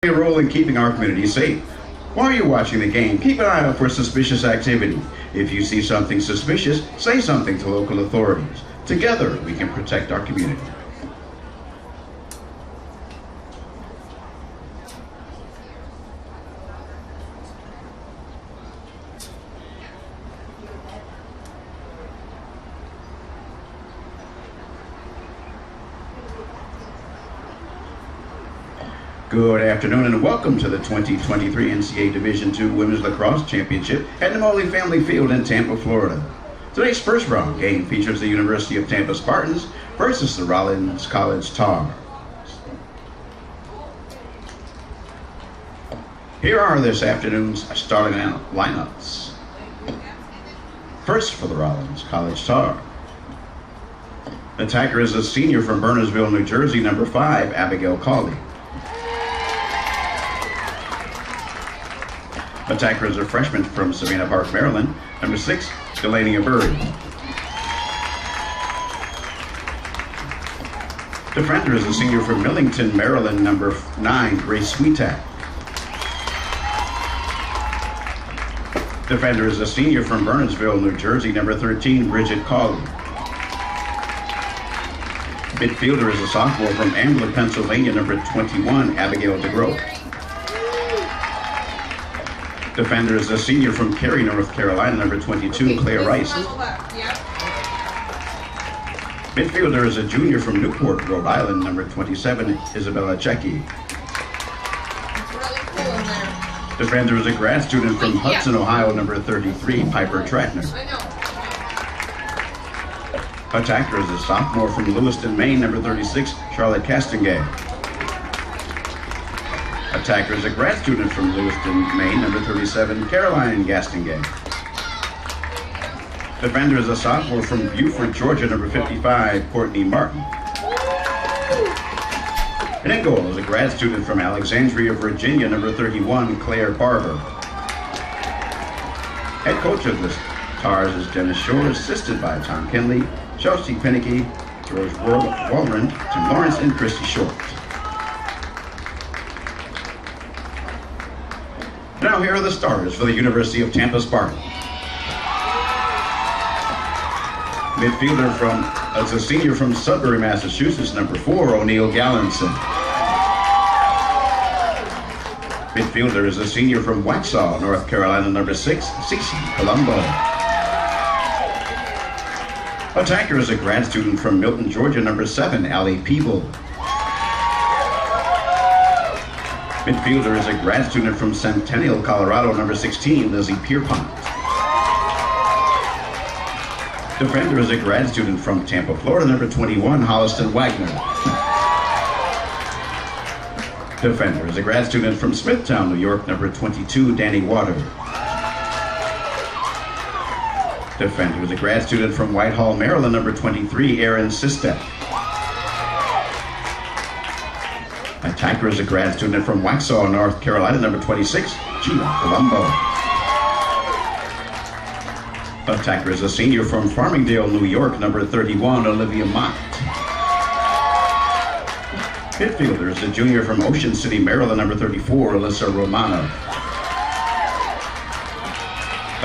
A role in keeping our community safe. While you're watching the game, keep an eye out for suspicious activity. If you see something suspicious, say something to local authorities. Together, we can protect our community. Good afternoon and welcome to the 2023 NCAA Division II Women's Lacrosse Championship at the Molly Family Field in Tampa, Florida. Today's first round game features the University of Tampa Spartans versus the Rollins College Tar. Here are this afternoon's starting lineups. First for the Rollins College Tar. Attacker is a senior from Burnersville, New Jersey, number 5, Abigail Cawley. Attacker is a freshman from Savannah Park, Maryland, number 6, Delaney Abury. Defender is a senior from Millington, Maryland, number 9, Grace Sweetak. Defender is a senior from Burnersville, New Jersey, number 13, Bridget Cawley. Midfielder is a sophomore from Ambler, Pennsylvania, number 21, Abigail DeGroat. Defender is a senior from Cary, North Carolina, number 22, Claire Rice. Midfielder is a junior from Newport, Rhode Island, number 27, Isabella Checki. Defender is a grad student from Hudson, Ohio, number 33, Piper Tratner. Attacker is a sophomore from Lewiston, Maine, number 36, Charlotte Castingay. Attacker is a grad student from Lewiston, Maine, number 37, Caroline Gastingay. Defender is a sophomore from Beaufort, Georgia, number 55, Courtney Martin. And in goal is a grad student from Alexandria, Virginia, number 31, Claire Barber. Head coach of the Tars is Dennis Shore, assisted by Tom Kinley, Chelsea Penicky, George Walren, Tim Lawrence, and Christy Short. Now here are the starters for the University of Tampa Spartans. Midfielder is a senior from Sudbury, Massachusetts, number 4, O'Neill Gallinson. Midfielder is a senior from Waxhaw, North Carolina, number 6, Cece Colombo. Attacker is a grad student from Milton, Georgia, number 7, Allie Peeble. Midfielder is a grad student from Centennial, Colorado, number 16, Lizzie Pierpont. Defender is a grad student from Tampa, Florida, number 21, Holliston Wagner. Defender is a grad student from Smithtown, New York, number 22, Danny Water. Defender is a grad student from Whitehall, Maryland, number 23, Aaron Sistek. Attacker is a grad student from Waxhaw, North Carolina, number 26, Gina Colombo. Attacker is a senior from Farmingdale, New York, number 31, Olivia Mott. Midfielder is a junior from Ocean City, Maryland, number 34, Alyssa Romano.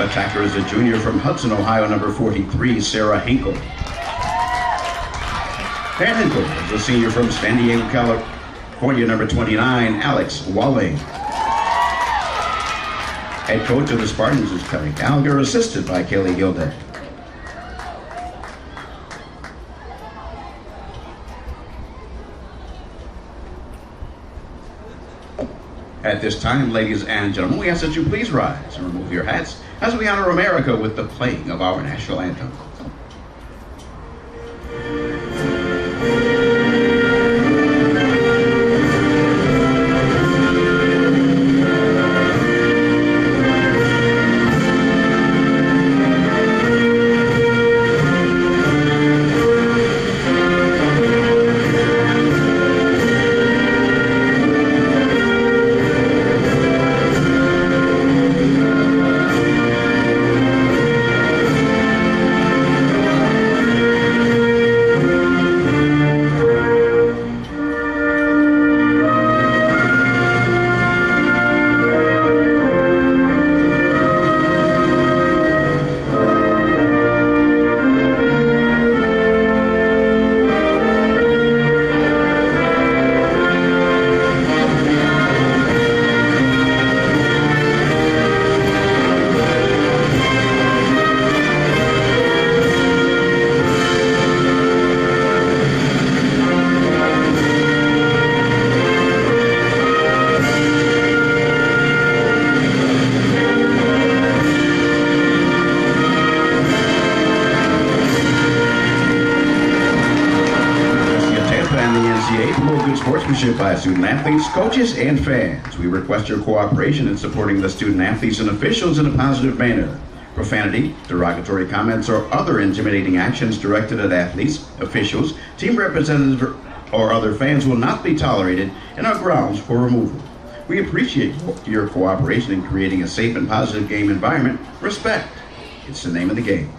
Attacker is a junior from Hudson, Ohio, number 43, Sarah Hinkle. And Hinkle is a senior from San Diego, California, number 29, Alex Walling. Head coach of the Spartans is Kelly Gallagher, assisted by Kelly Gilday. At this time, ladies and gentlemen, we ask that you please rise and remove your hats as we honor America with the playing of our national anthem. sponsorship by student athletes, coaches, and fans. We request your cooperation in supporting the student athletes and officials in a positive manner. Profanity, derogatory comments, or other intimidating actions directed at athletes, officials, team representatives, or other fans will not be tolerated and are grounds for removal. We appreciate your cooperation in creating a safe and positive game environment. Respect. It's the name of the game.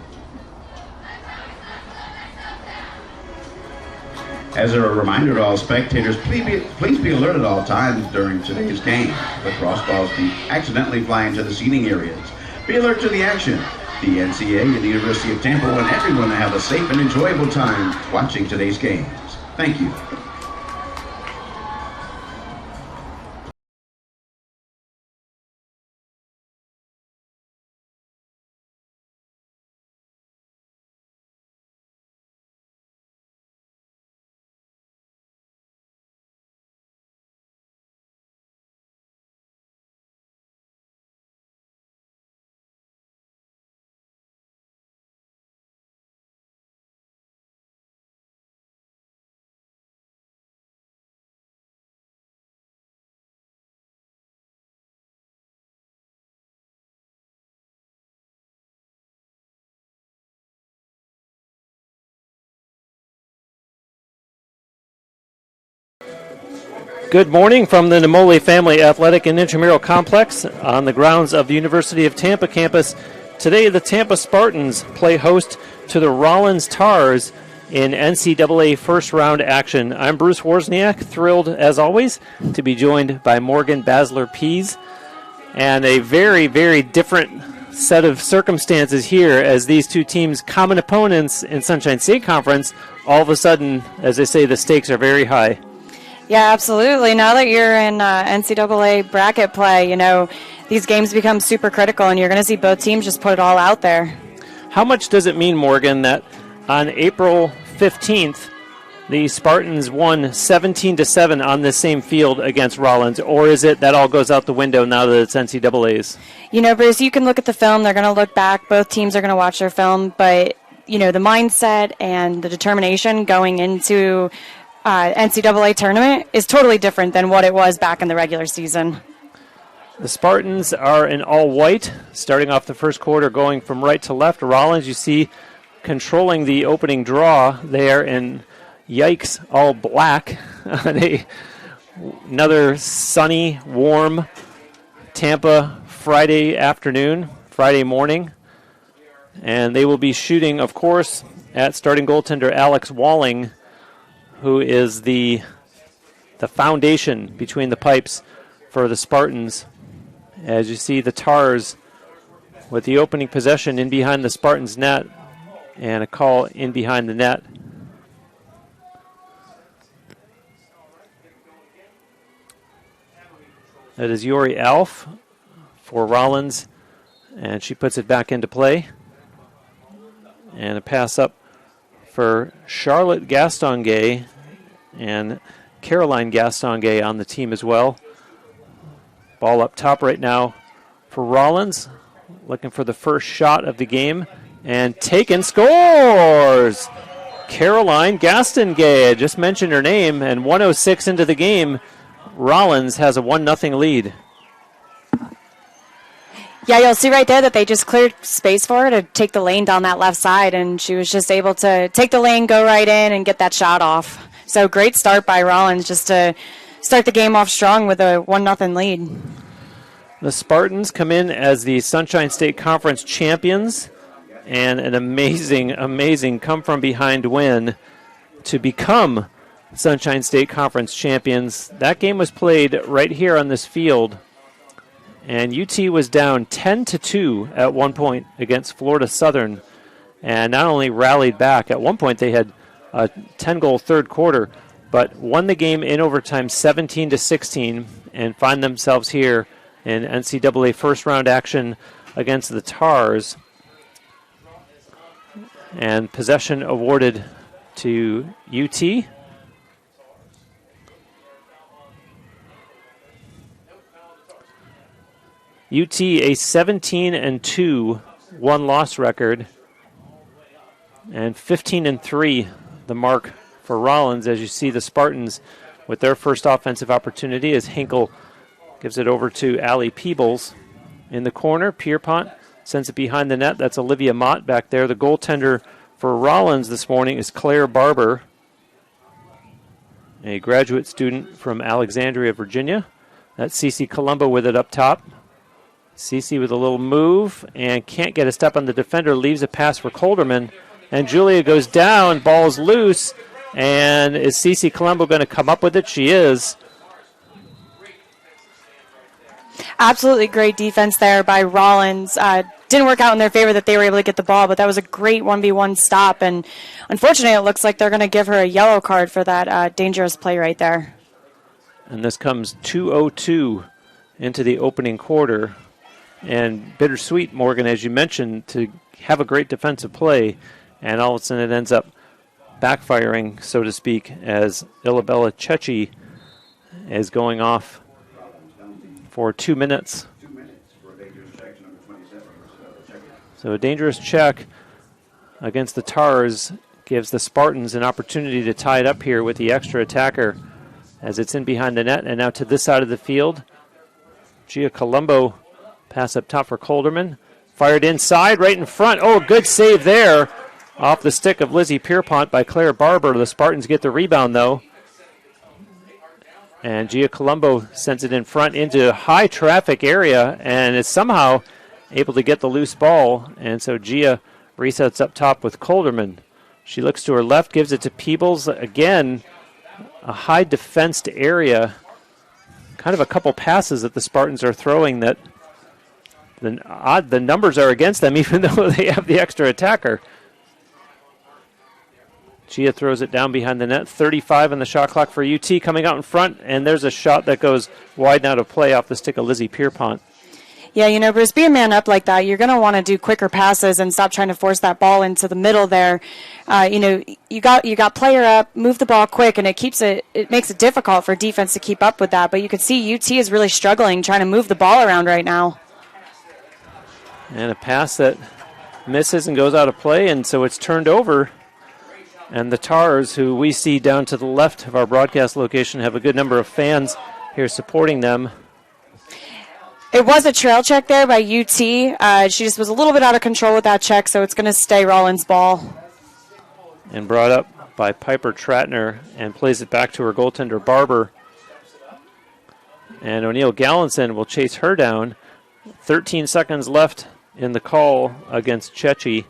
As a reminder to all spectators, please be alert at all times during today's game. Lacrosse balls can accidentally fly into the seating areas. Be alert to the action. The NCAA and the University of Tampa want everyone to have a safe and enjoyable time watching today's games. Thank you. Good morning from the Namoli Family Athletic and Intramural Complex on the grounds of the University of Tampa campus. Today, the Tampa Spartans play host to the Rollins Tars in NCAA first-round action. I'm Bruce Wozniak, thrilled, as always, to be joined by Morgan Basler-Pease. And a very, very different set of circumstances here as these two teams, common opponents in Sunshine State Conference, all of a sudden, as they say, the stakes are very high. Yeah, absolutely. Now that you're in NCAA bracket play, you know, these games become super critical, and you're going to see both teams just put it all out there. How much does it mean, Morgan, that on April 15th, the Spartans won 17-7 on this same field against Rollins, or is it that all goes out the window now that it's NCAA's? You know, Bruce, you can look at the film. They're going to look back. Both teams are going to watch their film, but, you know, the mindset and the determination going into NCAA tournament is totally different than what it was back in the regular season. The Spartans are in all white, starting off the first quarter, going from right to left. Rollins, you see, controlling the opening draw there in, yikes, all black on another sunny, warm Tampa Friday afternoon, Friday morning. And they will be shooting, of course, at starting goaltender Alex Walling, who is the foundation between the pipes for the Spartans. As you see, the Tars with the opening possession in behind the Spartans' net and a call in behind the net. That is Yori Alf for Rollins, and she puts it back into play. And a pass up for Charlotte Gastonguay and Caroline Gastonguay on the team as well. Ball up top right now for Rollins, looking for the first shot of the game, and taken, scores! Caroline Gastonguay, I just mentioned her name, and 1:06 into the game, Rollins has a 1-0 lead. Yeah, you'll see right there that they just cleared space for her to take the lane down that left side, and she was just able to take the lane, go right in, and get that shot off. So great start by Rollins just to start the game off strong with a 1-0 lead. The Spartans come in as the Sunshine State Conference champions, and an amazing, amazing come-from-behind win to become Sunshine State Conference champions. That game was played right here on this field. And UT was down 10-2 at one point against Florida Southern, and not only rallied back, at one point they had a 10-goal third quarter, but won the game in overtime 17-16 and find themselves here in NCAA first-round action against the Tars. And possession awarded to UT. UT a 17-2 one-loss record, and 15-3 the mark for Rollins. As you see, the Spartans with their first offensive opportunity as Hinkle gives it over to Allie Peebles. In the corner, Pierpont sends it behind the net. That's Olivia Mott back there. The goaltender for Rollins this morning is Claire Barber, a graduate student from Alexandria, Virginia. That's Cece Colombo with it up top. Cece with a little move and can't get a step on the defender, leaves a pass for Colderman. And Julia goes down, ball's loose. And is Cece Colombo going to come up with it? She is. Absolutely great defense there by Rollins. Didn't work out in their favor that they were able to get the ball, but that was a great 1v1 stop. And unfortunately, it looks like they're going to give her a yellow card for that dangerous play right there. And this comes 2:02 into the opening quarter. And bittersweet, Morgan, as you mentioned, to have a great defensive play, and all of a sudden it ends up backfiring, so to speak, as Ilabella Chechi is going off for 2 minutes. So a dangerous check against the Tars gives the Spartans an opportunity to tie it up here with the extra attacker as it's in behind the net. And now to this side of the field, Gia Colombo, pass up top for Colderman. Fired inside, right in front. Oh, good save there off the stick of Lizzie Pierpont by Claire Barber. The Spartans get the rebound, though. And Gia Colombo sends it in front into a high traffic area and is somehow able to get the loose ball. And so Gia resets up top with Colderman. She looks to her left, gives it to Peebles. Again, a high defensed area. Kind of a couple passes that the Spartans are throwing that the numbers are against them, even though they have the extra attacker. Gia throws it down behind the net. 35 on the shot clock for UT coming out in front, and there's a shot that goes wide and out of play off the stick of Lizzie Pierpont. Yeah, Bruce, be a man up like that. You're going to want to do quicker passes and stop trying to force that ball into the middle there. You got player up, move the ball quick, and it makes it difficult for defense to keep up with that. But you can see UT is really struggling trying to move the ball around right now. And a pass that misses and goes out of play, and so it's turned over. And the Tars, who we see down to the left of our broadcast location, have a good number of fans here supporting them. It was a trail check there by UT. She just was a little bit out of control with that check, so it's going to stay Rollins' ball. And brought up by Piper Tratner and plays it back to her goaltender, Barber. And O'Neill Gallinson will chase her down. 13 seconds left in the call against Chechi.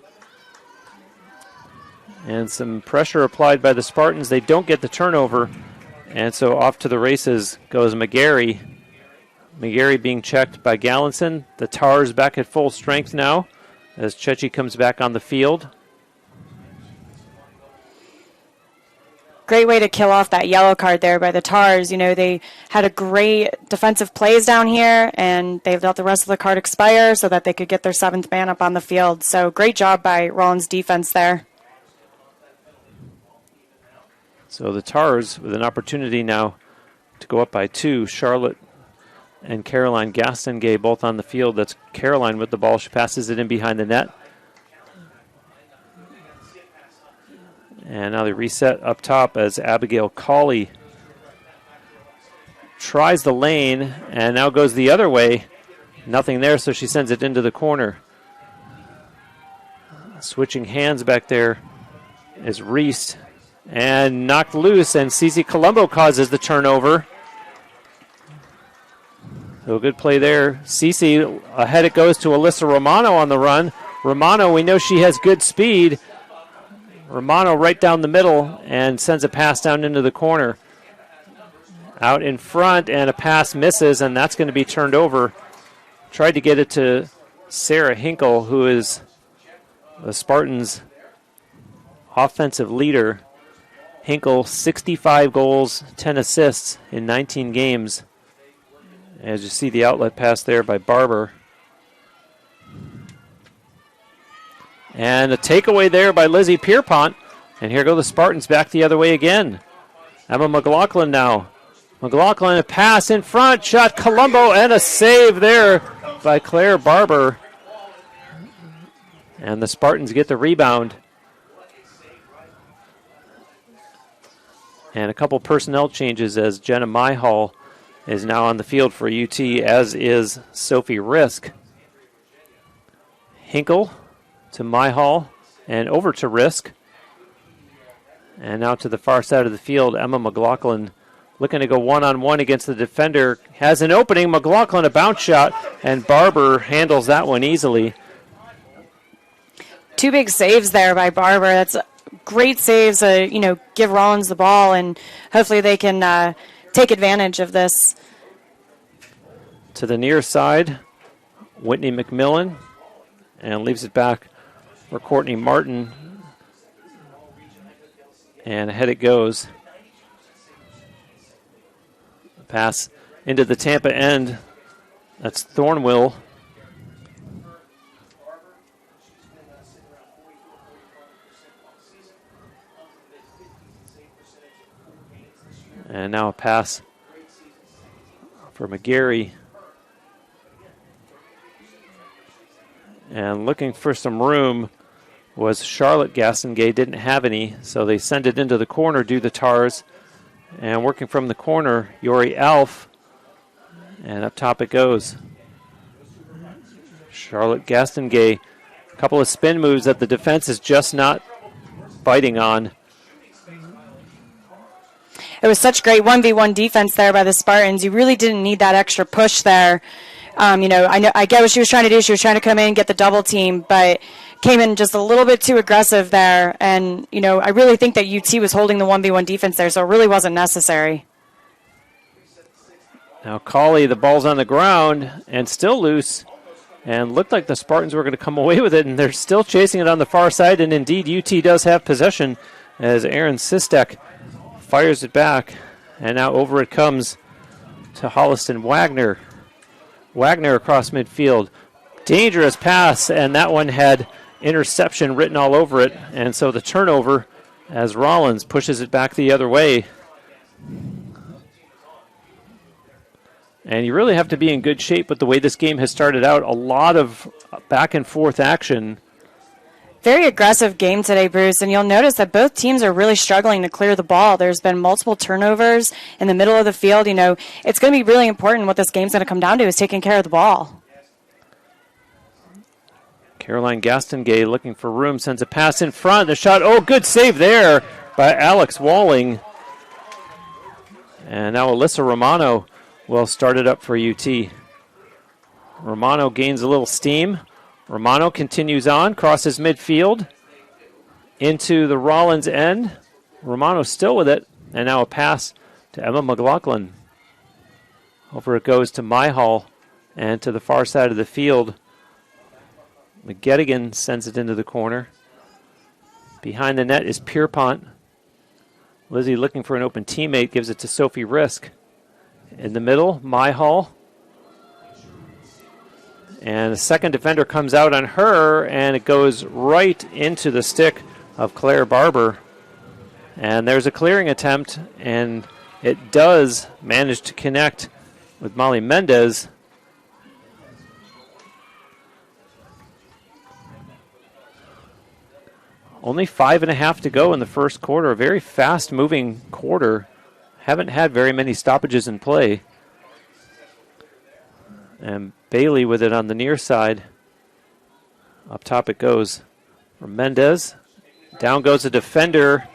And some pressure applied by the Spartans. They don't get the turnover. And so off to the races goes McGarry. McGarry being checked by Gallinson. The Tars back at full strength now as Chechi comes back on the field. Great way to kill off that yellow card there by the Tars. They had a great defensive plays down here, and they let the rest of the card expire so that they could get their seventh man up on the field. So great job by Rollins' defense there. So the Tars with an opportunity now to go up by 2. Charlotte and Caroline Gastongay both on the field. That's Caroline with the ball. She passes it in behind the net. And now they reset up top as Abigail Cawley tries the lane and now goes the other way. Nothing there, so she sends it into the corner. Switching hands back there is Reese. And knocked loose, and Cece Colombo causes the turnover. So good play there. Cece, ahead it goes to Alyssa Romano on the run. Romano, we know she has good speed. Romano right down the middle and sends a pass down into the corner. Out in front, and a pass misses, and that's going to be turned over. Tried to get it to Sarah Hinkle, who is the Spartans' offensive leader. Hinkle, 65 goals, 10 assists in 19 games. As you see the outlet pass there by Barber. And a takeaway there by Lizzie Pierpont. And here go the Spartans back the other way again. Emma McLaughlin now. McLaughlin, a pass in front, shot Colombo, and a save there by Claire Barber. And the Spartans get the rebound. And a couple personnel changes as Jenna Myhall is now on the field for UT, as is Sophie Risk. Hinkle to Myhall and over to Risk. And now to the far side of the field, Emma McLaughlin looking to go one-on-one against the defender. Has an opening, McLaughlin a bounce shot, and Barber handles that one easily. Two big saves there by Barber. That's great saves, give Rollins the ball, and hopefully they can take advantage of this. To the near side, Whitney McMillan, and leaves it back for Courtney Martin. And ahead it goes. Pass into the Tampa end. That's Thornwell. And now a pass for McGarry. And looking for some room was Charlotte Gastongay. Didn't have any, so they send it into the corner, do the Tars. And working from the corner, Yori Alf. And up top it goes. Charlotte Gastongay. A couple of spin moves that the defense is just not biting on. It was such great 1v1 defense there by the Spartans. You really didn't need that extra push there. I get what she was trying to do. She was trying to come in and get the double team, but came in just a little bit too aggressive there. And, I really think that UT was holding the 1v1 defense there, so it really wasn't necessary. Now Colley, the ball's on the ground and still loose. And looked like the Spartans were going to come away with it, and they're still chasing it on the far side. And indeed, UT does have possession as Aaron Sistek fires it back. And now over it comes to Holliston Wagner. Wagner across midfield. Dangerous pass, and that one had interception written all over it. And so the turnover as Rollins pushes it back the other way. And you really have to be in good shape with the way this game has started out. A lot of back and forth action. Very aggressive game today, Bruce, and you'll notice that both teams are really struggling to clear the ball. There's been multiple turnovers in the middle of the field. It's going to be really important. What this game's going to come down to is taking care of the ball. Caroline Gastongay looking for room, sends a pass in front. The shot, good save there by Alex Walling. And now Alyssa Romano will start it up for UT. Romano gains a little steam. Romano continues on, crosses midfield into the Rollins end. Romano still with it, and now a pass to Emma McLaughlin. Over it goes to Myhall, and to the far side of the field, McGettigan sends it into the corner. Behind the net is Pierpont. Lizzie looking for an open teammate, gives it to Sophie Risk. In the middle, Myhall. And the second defender comes out on her, and it goes right into the stick of Claire Barber. And there's a clearing attempt, and it does manage to connect with Molly Mendez. Only 5.5 to go in the first quarter. A very fast-moving quarter. Haven't had very many stoppages in play. And Bailey with it on the near side. Up top it goes for Mendez. Down goes the defender.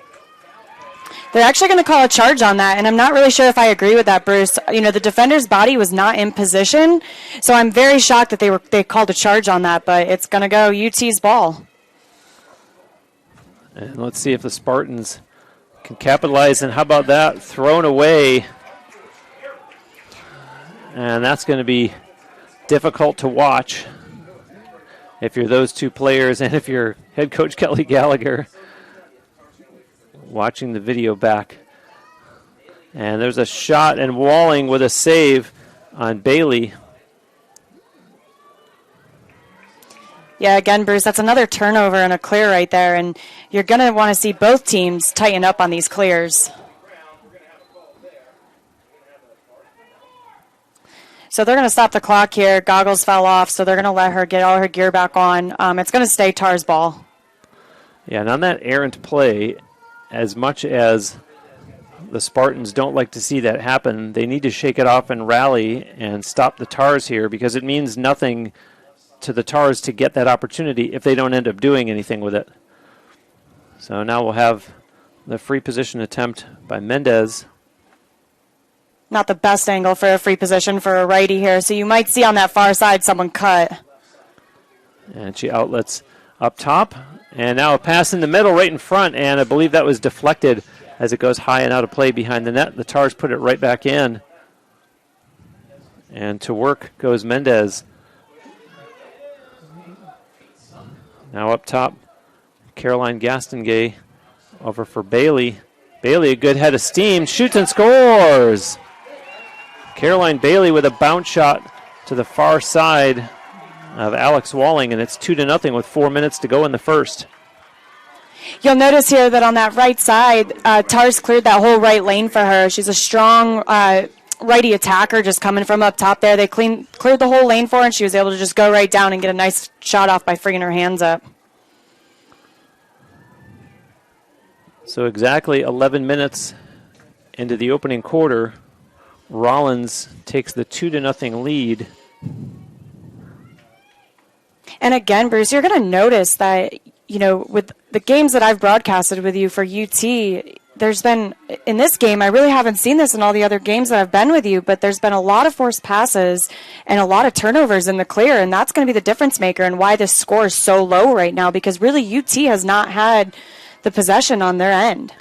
They're actually going to call a charge on that, and I'm not really sure if I agree with that, Bruce. The defender's body was not in position, so I'm very shocked that they called a charge on that, but it's going to go UT's ball. And let's see if the Spartans can capitalize, and how about that? Thrown away. And that's going to be difficult to watch if you're those two players and if you're head coach Kelly Gallagher watching the video back. And there's a shot, and Walling with a save on Bailey. Yeah, again, Bruce, that's another turnover and a clear right there, and you're going to want to see both teams tighten up on these clears. So they're going to stop the clock here. Goggles fell off, so they're going to let her get all her gear back on. It's going to stay Tar's ball. Yeah, and on that errant play, as much as the Spartans don't like to see that happen. They need to shake it off and rally and stop the Tars here, because it means nothing to the Tars to get that opportunity if they don't end up doing anything with it. So now we'll have the free position attempt by Mendez. Not the best angle for a free position for a righty here, so you might see on that far side someone cut. And she outlets up top. And now a pass in the middle right in front, and I believe that was deflected as it goes high and out of play behind the net. The Tars put it right back in. And to work goes Mendez. Now up top, Caroline Gastengay over for Bailey. Bailey, a good head of steam, shoots and scores! Caroline Bailey with a bounce shot to the far side of Alex Walling, and it's 2-0 with 4 minutes to go in the first. You'll notice here that on that right side, Tars cleared that whole right lane for her. She's a strong righty attacker just coming from up top there. They cleared the whole lane for her, and she was able to just go right down and get a nice shot off by freeing her hands up. So exactly 11 minutes into the opening quarter, Rollins takes the 2-0 lead. And again, Bruce, you're going to notice that, you know, with the games that I've broadcasted with you for UT, there's been, in this game, I really haven't seen this in all the other games that I've been with you, but there's been a lot of forced passes and a lot of turnovers in the clear, and that's going to be the difference maker and why this score is so low right now, because really UT has not had the possession on their end.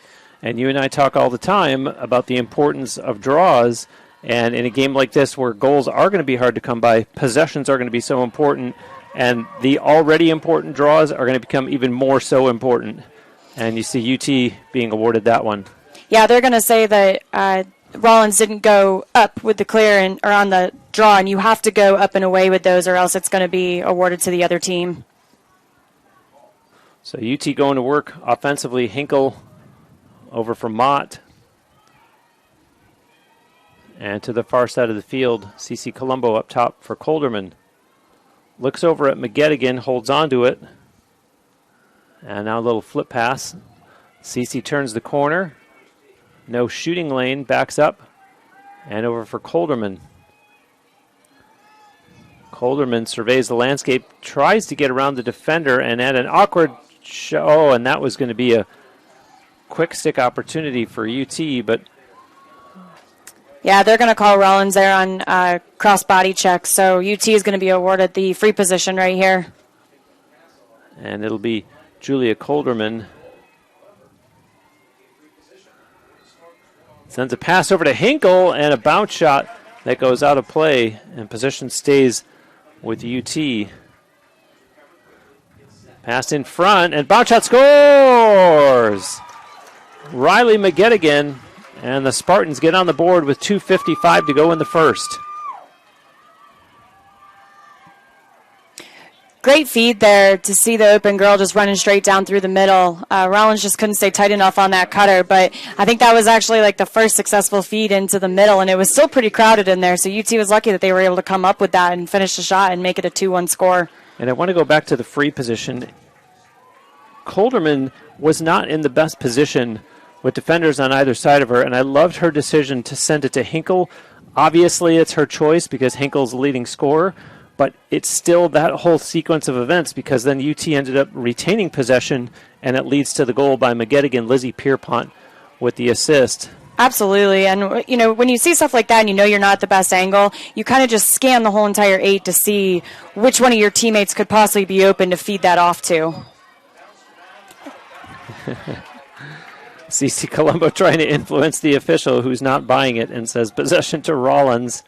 And you and I talk all the time about the importance of draws, and in a game like this where goals are going to be hard to come by, possessions are going to be so important, and the already important draws are going to become even more so important. And you see UT being awarded that one. Yeah, they're going to say that Rollins didn't go up with the clear or on the draw, and you have to go up and away with those, or else it's going to be awarded to the other team. So UT going to work offensively. Hinkle over for Mott. And to the far side of the field, CC Colombo up top for Colderman. Looks over at McGettigan, holds on to it. And now a little flip pass. CC turns the corner. No shooting lane, backs up. And over for Colderman. Colderman surveys the landscape, tries to get around the defender, and at an awkward and that was going to be a quick stick opportunity for UT, but yeah, they're going to call Rollins there on cross body check, so UT is going to be awarded the free position right here. And it'll be Julia Colderman. Sends a pass over to Hinkle and a bounce shot that goes out of play, and position stays with UT. Pass in front, and bounce shot scores! Riley McGettigan, and the Spartans get on the board with 2:55 to go in the first. Great feed there to see the open girl just running straight down through the middle. Rollins just couldn't stay tight enough on that cutter, but I think that was actually like the first successful feed into the middle, and it was still pretty crowded in there, so UT was lucky that they were able to come up with that and finish the shot and make it a 2-1 score. And I want to go back to the free position. Colderman was not in the best position with defenders on either side of her, and I loved her decision to send it to Hinkle. Obviously, it's her choice because Hinkle's the leading scorer, but it's still that whole sequence of events, because then UT ended up retaining possession, and it leads to the goal by McGettigan, Lizzie Pierpont with the assist. Absolutely, and you know, when you see stuff like that and you know you're not at the best angle, you kind of just scan the whole entire 8 to see which one of your teammates could possibly be open to feed that off to. CC Colombo trying to influence the official who's not buying it and says possession to Rollins.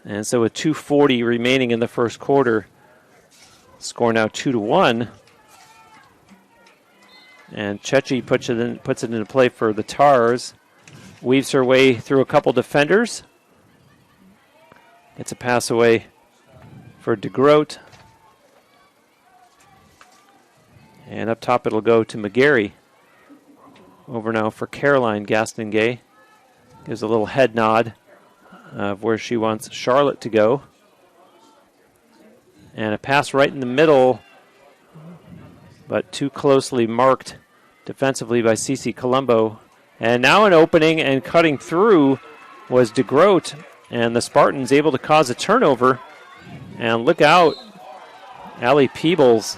And so with 2:40 remaining in the first quarter, score now 2-1. And Chechi puts it into play for the Tars. Weaves her way through a couple defenders. Gets a pass away for DeGroat. And up top it'll go to McGarry. Over now for Caroline Gastengay. Gives a little head nod of where she wants Charlotte to go. And a pass right in the middle, but too closely marked defensively by Cece Colombo. And now an opening, and cutting through was DeGroat, and the Spartans able to cause a turnover. And look out, Allie Peebles.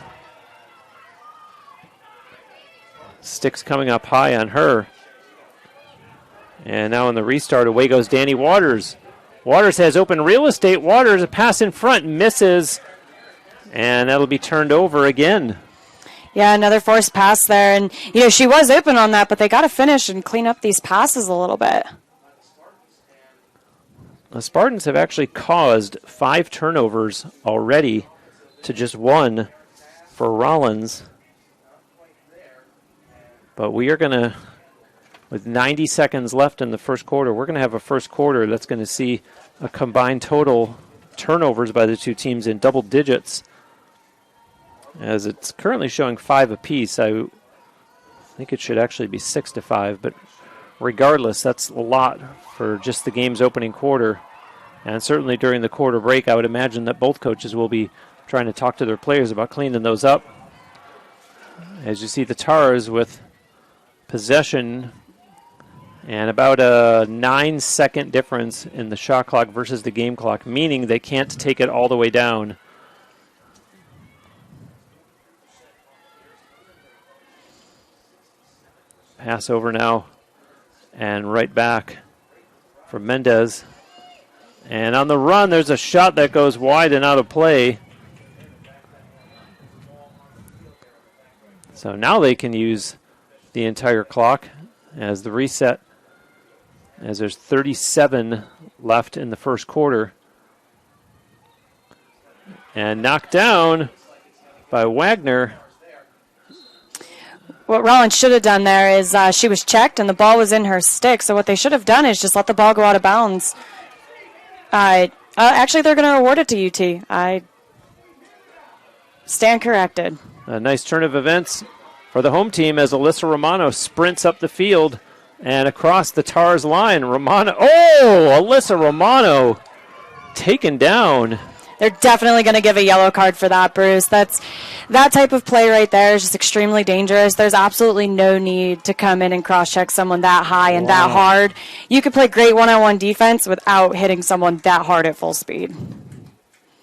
Sticks coming up high on her. And now in the restart, away goes Danny Waters. Waters has open real estate. Waters, a pass in front, misses. And that'll be turned over again. Yeah, another forced pass there. And, she was open on that, but they got to finish and clean up these passes a little bit. The Spartans have actually caused 5 turnovers already to just 1 for Rollins. But we are going to, with 90 seconds left in the first quarter, we're going to have a first quarter that's going to see a combined total turnovers by the two teams in double digits, as it's currently showing 5 apiece. I think it should actually be 6-5, but regardless, that's a lot for just the game's opening quarter. And certainly during the quarter break, I would imagine that both coaches will be trying to talk to their players about cleaning those up. As you see, the Tars with possession and about a 9-second difference in the shot clock versus the game clock, meaning they can't take it all the way down. Pass over now and right back for Mendez. And on the run, there's a shot that goes wide and out of play. So now they can use the entire clock as the reset, as there's 37 left in the first quarter. And knocked down by Wagner. What Rollins should have done there is she was checked and the ball was in her stick. So what they should have done is just let the ball go out of bounds. Actually, they're going to award it to UT. I stand corrected. A nice turn of events for the home team as Alyssa Romano sprints up the field and across the Tars line. Alyssa Romano taken down. They're definitely going to give a yellow card for that, Bruce. That type of play right there is just extremely dangerous. There's absolutely no need to come in and cross-check someone that high and that hard. You could play great one-on-one defense without hitting someone that hard at full speed.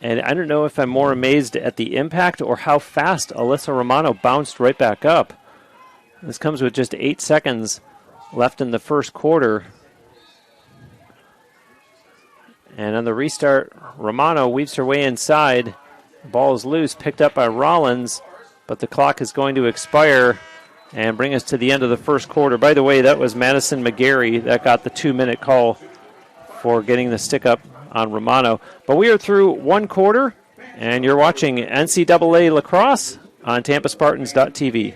And I don't know if I'm more amazed at the impact or how fast Alyssa Romano bounced right back up. This comes with just 8 seconds left in the first quarter. And on the restart, Romano weaves her way inside. The ball is loose, picked up by Rollins, but the clock is going to expire and bring us to the end of the first quarter. By the way, that was Madison McGarry that got the 2-minute call for getting the stick up on Romano. But we are through one quarter, and you're watching NCAA Lacrosse on TampaSpartans.tv.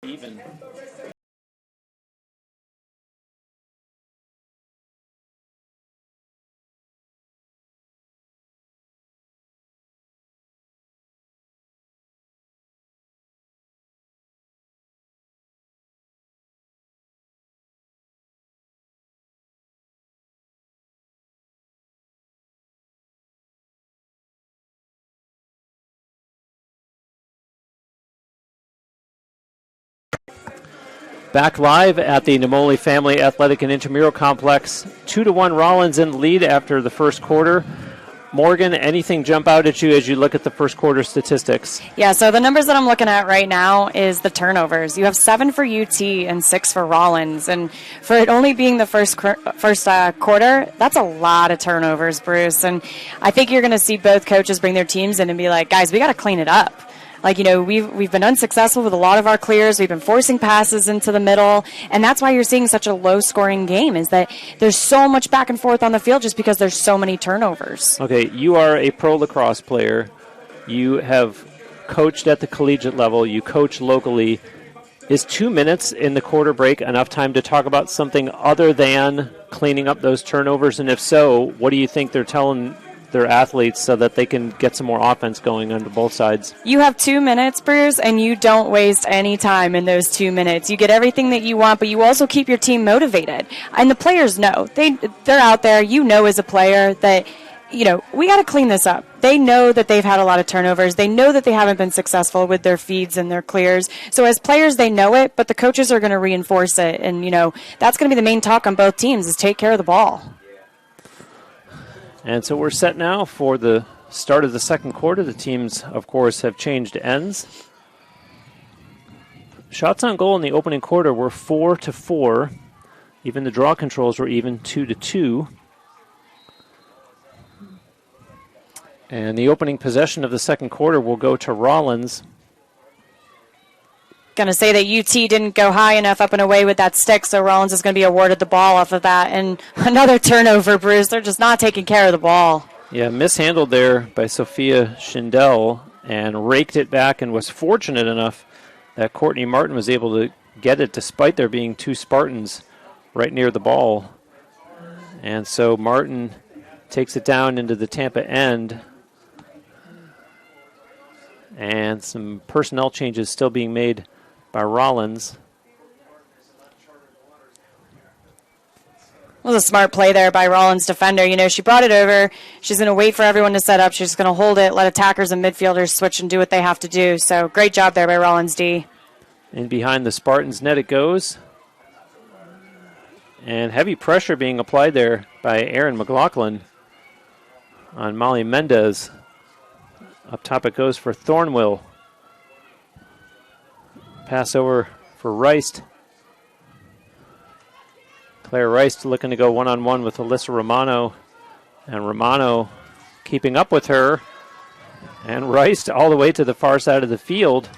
Even. Back live at the Namoli Family Athletic and Intramural Complex. 2-1 Rollins in the lead after the first quarter. Morgan, anything jump out at you as you look at the first quarter statistics? Yeah, so the numbers that I'm looking at right now is the turnovers. You have 7 for UT and 6 for Rollins. And for it only being the first quarter, that's a lot of turnovers, Bruce. And I think you're going to see both coaches bring their teams in and be like, guys, we got to clean it up. Like, we've been unsuccessful with a lot of our clears. We've been forcing passes into the middle. And that's why you're seeing such a low-scoring game, is that there's so much back and forth on the field just because there's so many turnovers. Okay, you are a pro lacrosse player. You have coached at the collegiate level. You coach locally. Is 2 minutes in the quarter break enough time to talk about something other than cleaning up those turnovers? And if so, what do you think they're telling their athletes so that they can get some more offense going on both sides? You have 2 minutes, Bruce, and you don't waste any time in those 2 minutes. You get everything that you want, but you also keep your team motivated. And the players know. They're out there. As a player that, we got to clean this up. They know that they've had a lot of turnovers. They know that they haven't been successful with their feeds and their clears. So as players, they know it, but the coaches are going to reinforce it. And, that's going to be the main talk on both teams, is take care of the ball. And so we're set now for the start of the second quarter. The teams, of course, have changed ends. Shots on goal in the opening quarter were 4-4. Even the draw controls were even 2-2. And the opening possession of the second quarter will go to Rollins. Going to say that UT didn't go high enough up and away with that stick, so Rollins is going to be awarded the ball off of that. And another turnover, Bruce. They're just not taking care of the ball. Yeah, mishandled there by Sophia Schindel and raked it back, and was fortunate enough that Courtney Martin was able to get it despite there being 2 Spartans right near the ball. And so Martin takes it down into the Tampa end. And some personnel changes still being made by Rollins. It was a smart play there by Rollins' defender. She brought it over. She's going to wait for everyone to set up. She's going to hold it, let attackers and midfielders switch and do what they have to do. So great job there by Rollins D. In behind the Spartans net it goes. And heavy pressure being applied there by Erin McLaughlin on Molly Mendez. Up top it goes for Thornwell. Pass over for Rice. Claire Rice looking to go one-on-one with Alyssa Romano. And Romano keeping up with her. And Rice all the way to the far side of the field.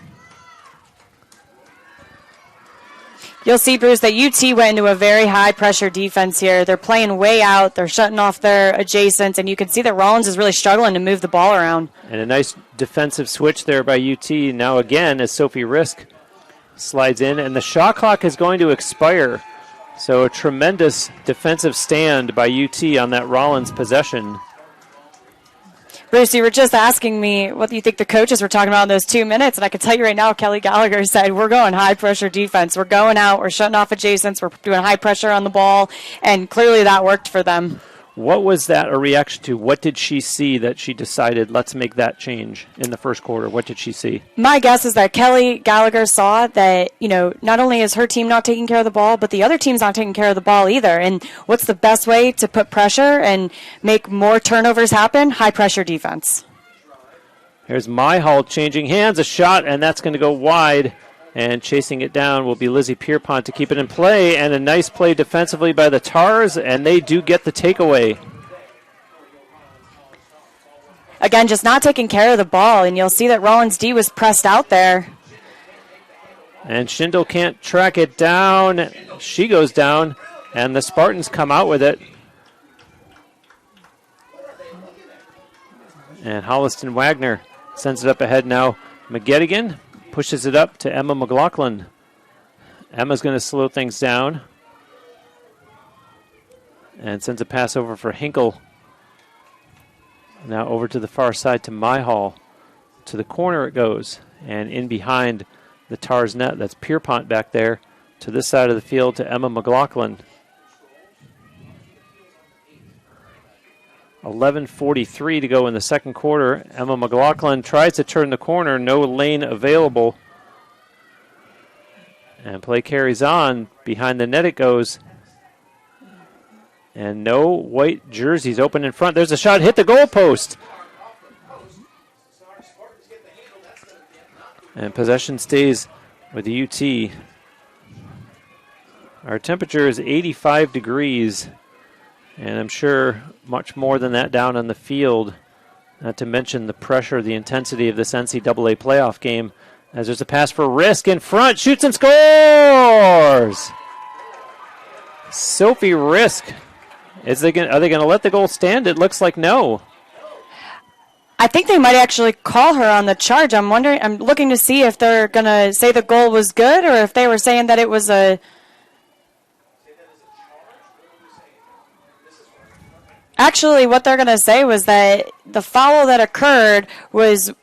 You'll see, Bruce, that UT went into a very high-pressure defense here. They're playing way out. They're shutting off their adjacents, and you can see that Rollins is really struggling to move the ball around. And a nice defensive switch there by UT. Now again, as Sophie Risk slides in, and the shot clock is going to expire. So a tremendous defensive stand by UT on that Rollins possession. Bruce, you were just asking me what do you think the coaches were talking about in those 2 minutes, and I can tell you right now, Kelly Gallagher said, we're going high-pressure defense. We're going out. We're shutting off adjacents. We're doing high pressure on the ball, and clearly that worked for them. What was that a reaction to? What did she see that she decided, let's make that change in the first quarter? What did she see? My guess is that Kelly Gallagher saw that, not only is her team not taking care of the ball, but the other team's not taking care of the ball either. And what's the best way to put pressure and make more turnovers happen? High-pressure defense. Here's Myhall changing hands, a shot, and that's going to go wide. And chasing it down will be Lizzie Pierpont to keep it in play. And a nice play defensively by the Tars, and they do get the takeaway. Again, just not taking care of the ball, and you'll see that Rollins D was pressed out there. And Schindel can't track it down. She goes down, and the Spartans come out with it. And Holliston Wagner sends it up ahead now. McGettigan pushes it up to Emma McLaughlin. Emma's going to slow things down. And sends a pass over for Hinkle. Now over to the far side to Myhall. To the corner it goes. And in behind the Tars net, that's Pierpont back there. To this side of the field to Emma McLaughlin. 11:43 to go in the second quarter. Emma McLaughlin tries to turn the corner. No lane available. And And play carries on. Behind the net it goes. And no white jerseys open in front. There's a shot, hit the goalpost. And possession stays with the UT. Our temperature is 85 degrees. And I'm sure much more than that down on the field. Not to mention the pressure, the intensity of this NCAA playoff game. As there's a pass for Risk in front, shoots and scores! Sophie Risk. Are they going to let the goal stand? It looks like no. I think they might actually call her on the charge. I'm looking to see if they're going to say the goal was good or if they were saying that it was a... Actually, what they're going to say was that the foul that occurred was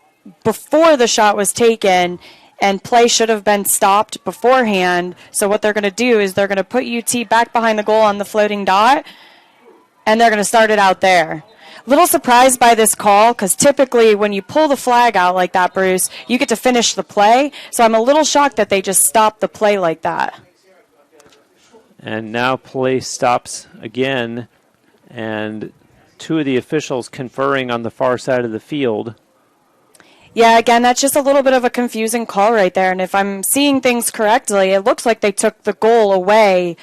before the shot was taken, and play should have been stopped beforehand. So what they're going to do is they're going to put UT back behind the goal on the floating dot, and they're going to start it out there. Little surprised by this call, because typically when you pull the flag out like that, Bruce, you get to finish the play. So I'm a little shocked that they just stopped the play like that. And now play stops again. And two of the officials conferring on the far side of the field. Yeah, again, that's just a little bit of a confusing call right there. And if I'm seeing things correctly, it looks like they took the goal away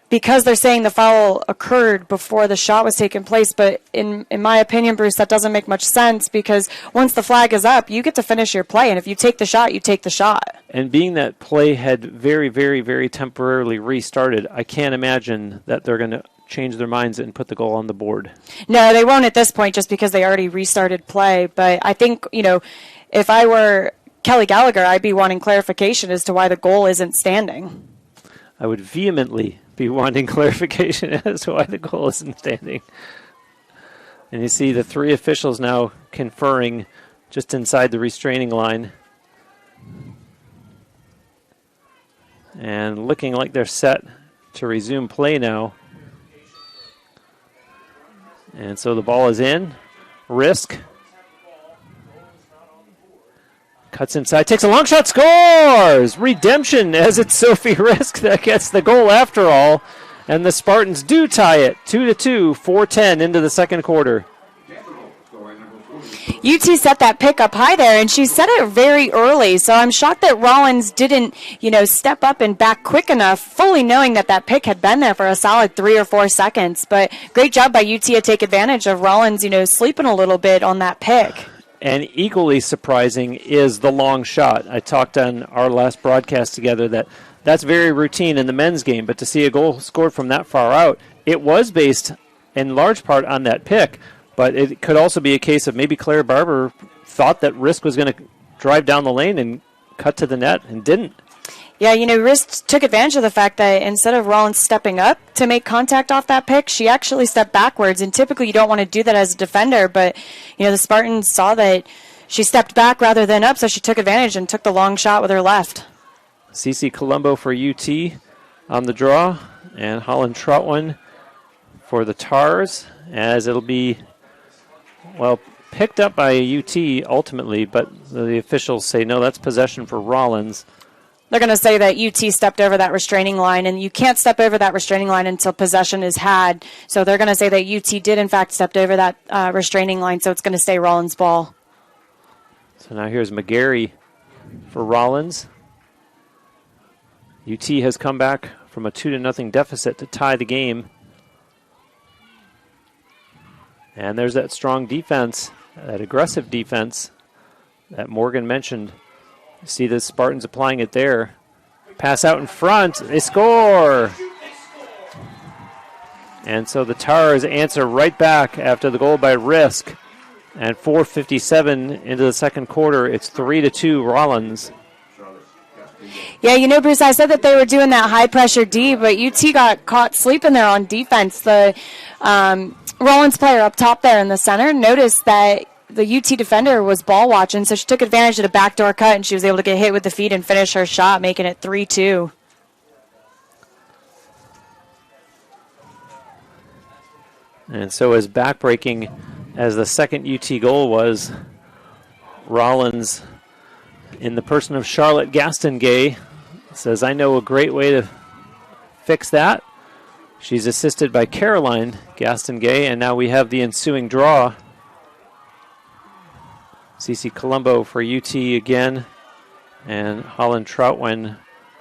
because they're saying the foul occurred before the shot was taking place. But in my opinion, Bruce, that doesn't make much sense because once the flag is up, you get to finish your play. And if you take the shot, you take the shot. And being that play had very, very, very temporarily restarted, I can't imagine that they're going to change their minds and put the goal on the board. No, they won't at this point just because they already restarted play. But I think, if I were Kelly Gallagher, I'd be wanting clarification as to why the goal isn't standing. I would vehemently be wanting clarification as to why the goal isn't standing. And you see the three officials now conferring just inside the restraining line. And looking like they're set to resume play now. And so the ball is in. Risk. Cuts inside, takes a long shot, scores! Redemption, as it's Sophie Risk that gets the goal after all. And the Spartans do tie it, 2-2, 4:10 into the second quarter. UT set that pick up high there, and she set it very early. So I'm shocked that Rollins didn't, step up and back quick enough, fully knowing that pick had been there for a solid 3 or 4 seconds. But great job by UT to take advantage of Rollins, sleeping a little bit on that pick. And equally surprising is the long shot. I talked on our last broadcast together that's very routine in the men's game, but to see a goal scored from that far out, it was based in large part on that pick. But it could also be a case of maybe Claire Barber thought that Risk was going to drive down the lane and cut to the net and didn't. Yeah, Risk took advantage of the fact that instead of Rollins stepping up to make contact off that pick, she actually stepped backwards. And typically you don't want to do that as a defender, but, the Spartans saw that she stepped back rather than up, so she took advantage and took the long shot with her left. Cece Colombo for UT on the draw, and Holland Troutwin for the Tars, as it'll be... picked up by UT ultimately, but the officials say, no, that's possession for Rollins. They're going to say that UT stepped over that restraining line, and you can't step over that restraining line until possession is had. So they're going to say that UT did, in fact, step over that restraining line, so it's going to stay Rollins' ball. So now here's McGarry for Rollins. UT has come back from a 2-0 deficit to tie the game. And there's that strong defense, that aggressive defense that Morgan mentioned. You see the Spartans applying it there. Pass out in front. They score. And so the Tars answer right back after the goal by Risk. And 4:57 into the second quarter, it's 3-2 Rollins. Yeah, Bruce, I said that they were doing that high-pressure D, but UT got caught sleeping there on defense. The Rollins player up top there in the center noticed that the UT defender was ball watching, so she took advantage of the backdoor cut, and she was able to get hit with the feet and finish her shot, making it 3-2. And so as backbreaking as the second UT goal was, Rollins, in the person of Charlotte Gastongay, says, I know a great way to fix that. She's assisted by Caroline Gaston-Gay, and now we have the ensuing draw. Cece Colombo for UT again, and Holland Troutwin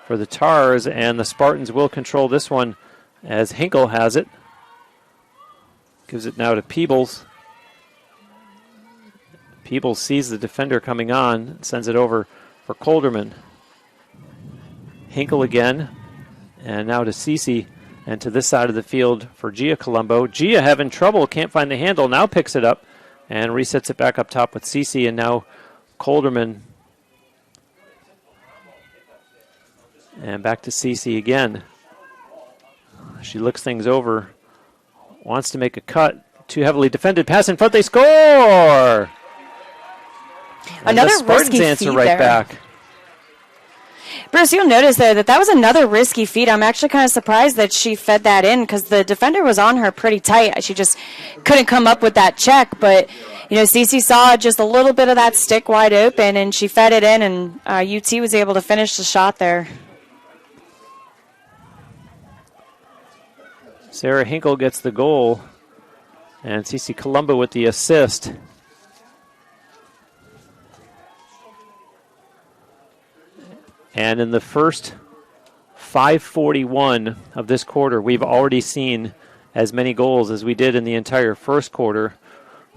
for the Tars, and the Spartans will control this one as Hinkle has it. Gives it now to Peebles. Peebles sees the defender coming on, sends it over for Kolderman. Hinkle again, and now to Cece, and to this side of the field for Gia Colombo. Gia having trouble, can't find the handle, now picks it up and resets it back up top with Cece, and now Kolderman. And back to Cece again. She looks things over, wants to make a cut. Too heavily defended, pass in front, they score! Another the Spartans risky answer feed right there. back. Bruce, you'll notice there that was another risky feed. I'm actually kind of surprised that she fed that in because the defender was on her pretty tight. She just couldn't come up with that check. But, Cece saw just a little bit of that stick wide open, and she fed it in, and UT was able to finish the shot there. Sarah Hinkle gets the goal, and Cece Colombo with the assist. And in the first 5:41 of this quarter, we've already seen as many goals as we did in the entire first quarter.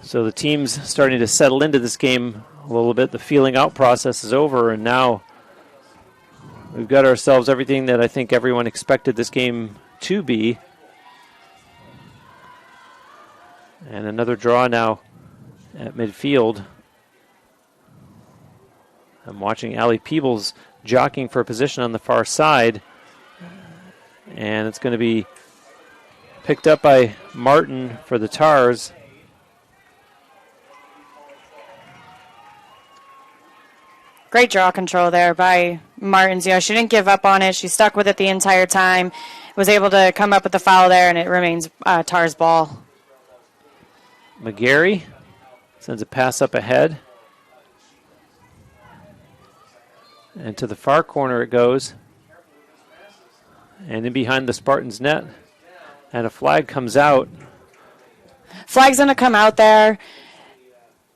So the team's starting to settle into this game a little bit. The feeling out process is over, and now we've got ourselves everything that I think everyone expected this game to be. And another draw now at midfield. I'm watching Allie Peebles jockeying for a position on the far side. And it's going to be picked up by Martin for the Tars. Great draw control there by Martins. She didn't give up on it. She stuck with it the entire time. Was able to come up with the foul there, and it remains Tars' ball. McGarry sends a pass up ahead. And to the far corner it goes. And in behind the Spartans' net. And a flag comes out. Flag's going to come out there.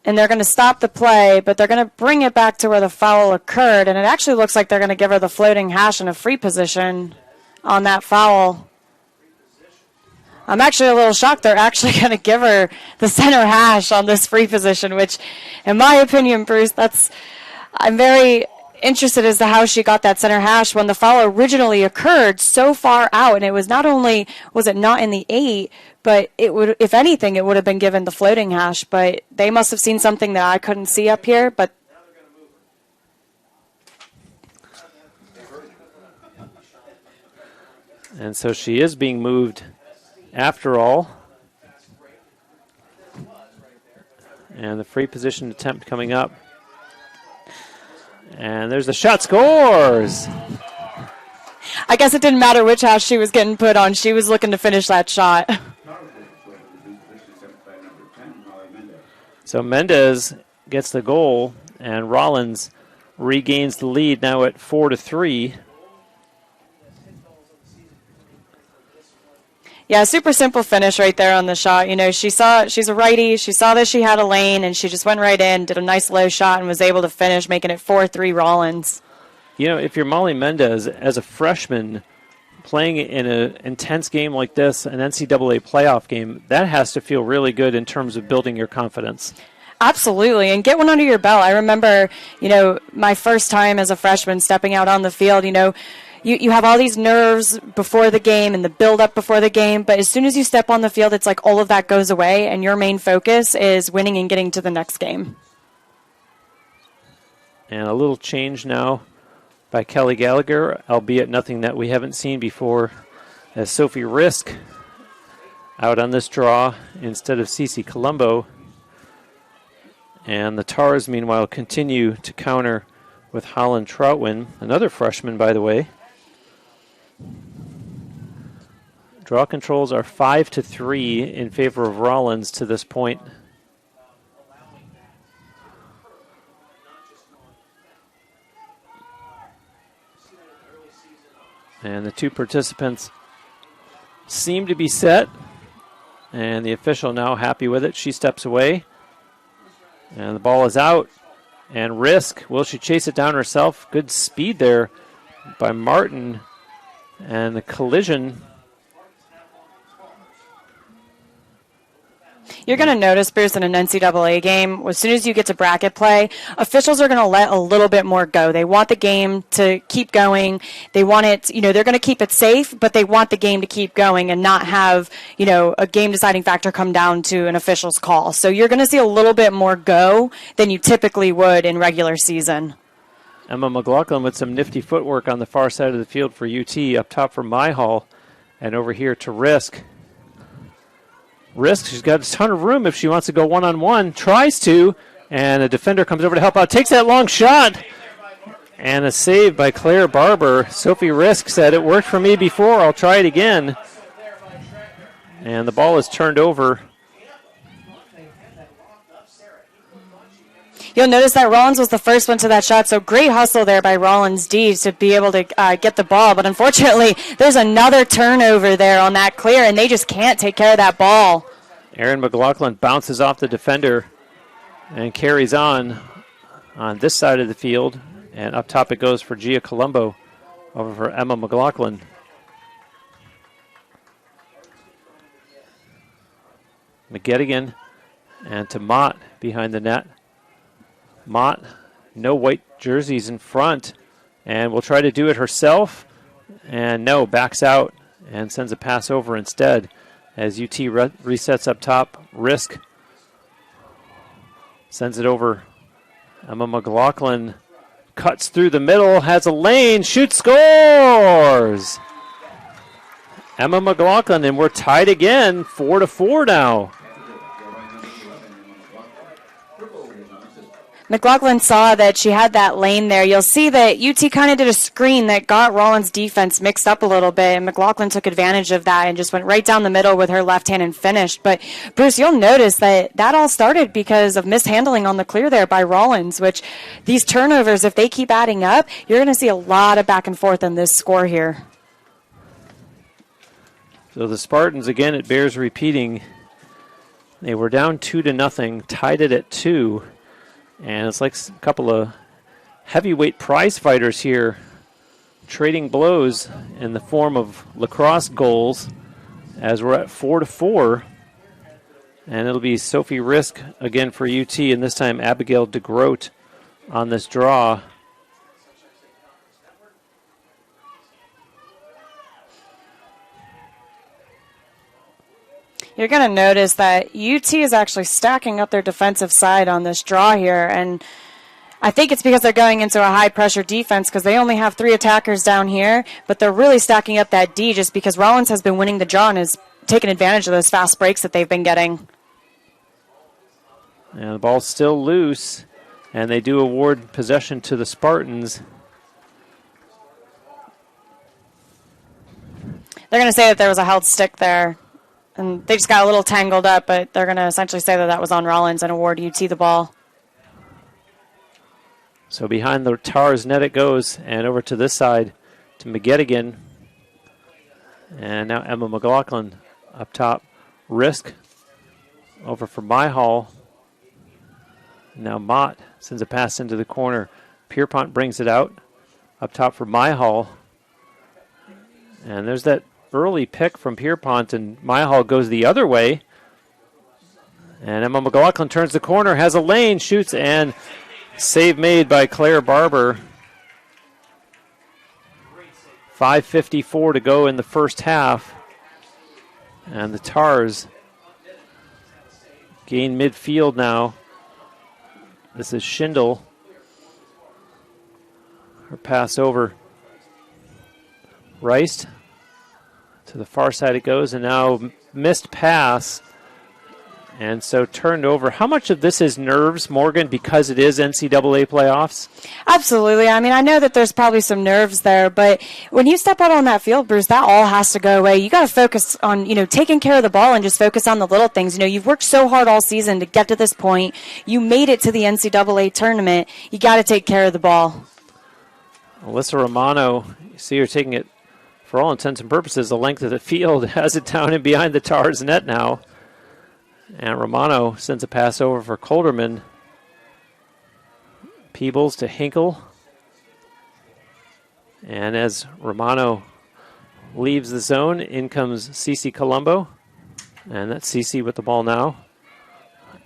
And they're going to stop the play, but they're going to bring it back to where the foul occurred. And it actually looks like they're going to give her the floating hash in a free position on that foul. I'm actually a little shocked they're actually going to give her the center hash on this free position, which, in my opinion, Bruce, I'm very interested as to how she got that center hash when the foul originally occurred so far out. And it was not only, was it not in the 8, but it would, if anything, it would have been given the floating hash. But they must have seen something that I couldn't see up here. But and so she is being moved after all. And the free position attempt coming up. And there's the shot, scores! I guess it didn't matter which hash she was getting put on. She was looking to finish that shot. So Mendez gets the goal, and Rollins regains the lead now at 4-3. Yeah, super simple finish right there on the shot. She's a righty. She saw that she had a lane, and she just went right in, did a nice low shot, and was able to finish, making it 4-3 Rollins. If you're Molly Mendez, as a freshman, playing in an intense game like this, an NCAA playoff game, that has to feel really good in terms of building your confidence. Absolutely, and get one under your belt. I remember, my first time as a freshman stepping out on the field, You have all these nerves before the game and the build-up before the game, but as soon as you step on the field, it's like all of that goes away, and your main focus is winning and getting to the next game. And a little change now by Kelly Gallagher, albeit nothing that we haven't seen before, as Sophie Risk out on this draw instead of Cece Colombo. And the Tars, meanwhile, continue to counter with Holland Troutwin, another freshman, by the way. Draw controls are 5-3 in favor of Rollins to this point. And the two participants seem to be set. And the official now happy with it. She steps away. And the ball is out. And Risk, will she chase it down herself? Good speed there by Martin. And the collision. You're going to notice, Bruce, in an NCAA game, as soon as you get to bracket play, officials are going to let a little bit more go. They want the game to keep going. They want it, they're going to keep it safe, but they want the game to keep going and not have, a game deciding factor come down to an official's call. So you're going to see a little bit more go than you typically would in regular season. Emma McLaughlin with some nifty footwork on the far side of the field for UT, up top for Myhall, and over here to Risk. Risk, she's got a ton of room if she wants to go one-on-one, tries to, and a defender comes over to help out, takes that long shot, and a save by Claire Barber. Sophie Risk said, it worked for me before, I'll try it again. And the ball is turned over. You'll notice that Rollins was the first one to that shot, so great hustle there by Rollins D to be able to get the ball. But unfortunately, there's another turnover there on that clear, and they just can't take care of that ball. Erin McLaughlin bounces off the defender and carries on this side of the field. And up top it goes for Gia Colombo over for Emma McLaughlin. McGettigan and to Mott behind the net. Mott, no white jerseys in front, and will try to do it herself. And no, backs out and sends a pass over instead as UT resets up top. Risk sends it over. Emma McLaughlin cuts through the middle, has a lane, shoots, scores! Emma McLaughlin, and we're tied again, 4-4 now. McLaughlin saw that she had that lane there. You'll see that UT kind of did a screen that got Rollins' defense mixed up a little bit, and McLaughlin took advantage of that and just went right down the middle with her left hand and finished. But, Bruce, you'll notice that all started because of mishandling on the clear there by Rollins, which these turnovers, if they keep adding up, you're going to see a lot of back and forth in this score here. So the Spartans, again, it bears repeating, they were down 2-0, tied it at 2. And it's like a couple of heavyweight prize fighters here trading blows in the form of lacrosse goals as we're at 4-4. And it'll be Sophie Risk again for UT, and this time Abigail DeGroat on this draw. You're going to notice that UT is actually stacking up their defensive side on this draw here, and I think it's because they're going into a high-pressure defense because they only have 3 attackers down here, but they're really stacking up that D just because Rollins has been winning the draw and has taken advantage of those fast breaks that they've been getting. And the ball's still loose, and they do award possession to the Spartans. They're going to say that there was a held stick there. And they just got a little tangled up, but they're going to essentially say that was on Rollins and award UT the ball. So behind the Tars net it goes, and over to this side to McGettigan. And now Emma McLaughlin up top. Risk over for Myhall. Now Mott sends a pass into the corner. Pierpont brings it out. Up top for Myhall. And there's that early pick from Pierpont, and Myhall goes the other way. And Emma McLaughlin turns the corner, has a lane, shoots, and save made by Claire Barber. 5:54 to go in the first half. And the Tars gain midfield now. This is Schindel. Her pass over. Rice. To the far side it goes, and now missed pass. And so turned over. How much of this is nerves, Morgan, because it is NCAA playoffs? Absolutely. I mean, I know that there's probably some nerves there, but when you step out on that field, Bruce, that all has to go away. You got to focus on, taking care of the ball and just focus on the little things. You've worked so hard all season to get to this point. You made it to the NCAA tournament. You got to take care of the ball. Alyssa Romano, you see her taking it for all intents and purposes, the length of the field, has it down and behind the Tars net now. And Romano sends a pass over for Kolderman. Peebles to Hinkle. And as Romano leaves the zone, in comes Cece Colombo. And that's Cece with the ball now.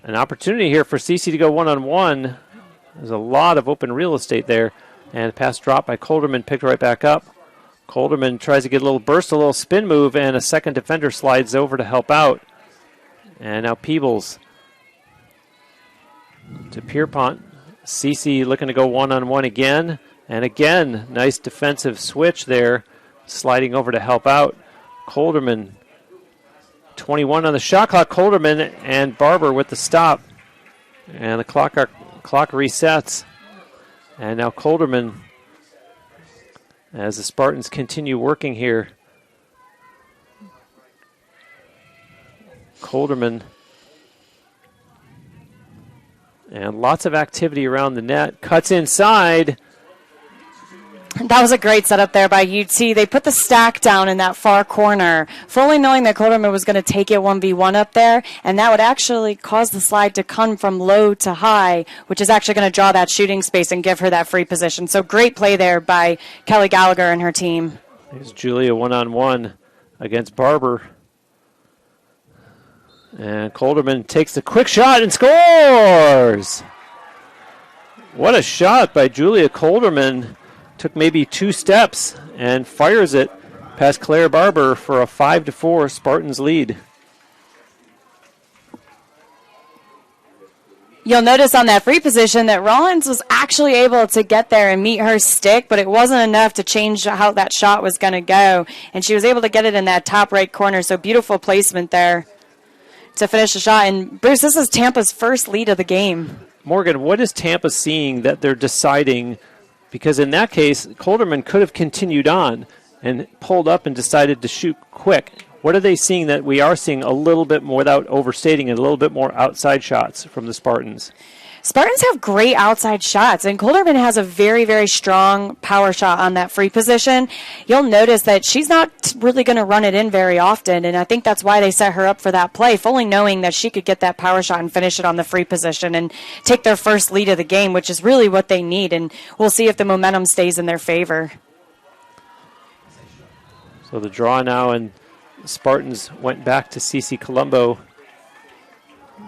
An opportunity here for Cece to go one-on-one. There's a lot of open real estate there. And pass dropped by Kolderman, picked right back up. Kolderman tries to get a little burst, a little spin move, and a second defender slides over to help out. And now Peebles to Pierpont. Cece looking to go one-on-one again. And again, nice defensive switch there, sliding over to help out. Kolderman, 21 on the shot clock. Kolderman and Barber with the stop. And the clock resets. And now Kolderman, as the Spartans continue working here. Kolderman. And lots of activity around the net. Cuts inside. That was a great setup there by UT. They put the stack down in that far corner, fully knowing that Kolderman was going to take it 1v1 up there, and that would actually cause the slide to come from low to high, which is actually going to draw that shooting space and give her that free position. So great play there by Kelly Gallagher and her team. There's Julia one-on-one against Barber. And Kolderman takes a quick shot and scores! What a shot by Julia Kolderman. Took maybe 2 steps and fires it past Claire Barber for a 5-4 Spartans lead. You'll notice on that free position that Rollins was actually able to get there and meet her stick, but it wasn't enough to change how that shot was going to go. And she was able to get it in that top right corner, so beautiful placement there to finish the shot. And Bruce, this is Tampa's first lead of the game. Morgan, what is Tampa seeing that they're deciding? Because in that case, Kolderman could have continued on and pulled up and decided to shoot quick. What are they seeing that we are seeing a little bit more, without overstating it, a little bit more outside shots from the Spartans? Spartans have great outside shots, and Kolderman has a very, very strong power shot on that free position. You'll notice that she's not really going to run it in very often, and I think that's why they set her up for that play, fully knowing that she could get that power shot and finish it on the free position and take their first lead of the game, which is really what they need, and we'll see if the momentum stays in their favor. So the draw now, and Spartans went back to Cece Colombo.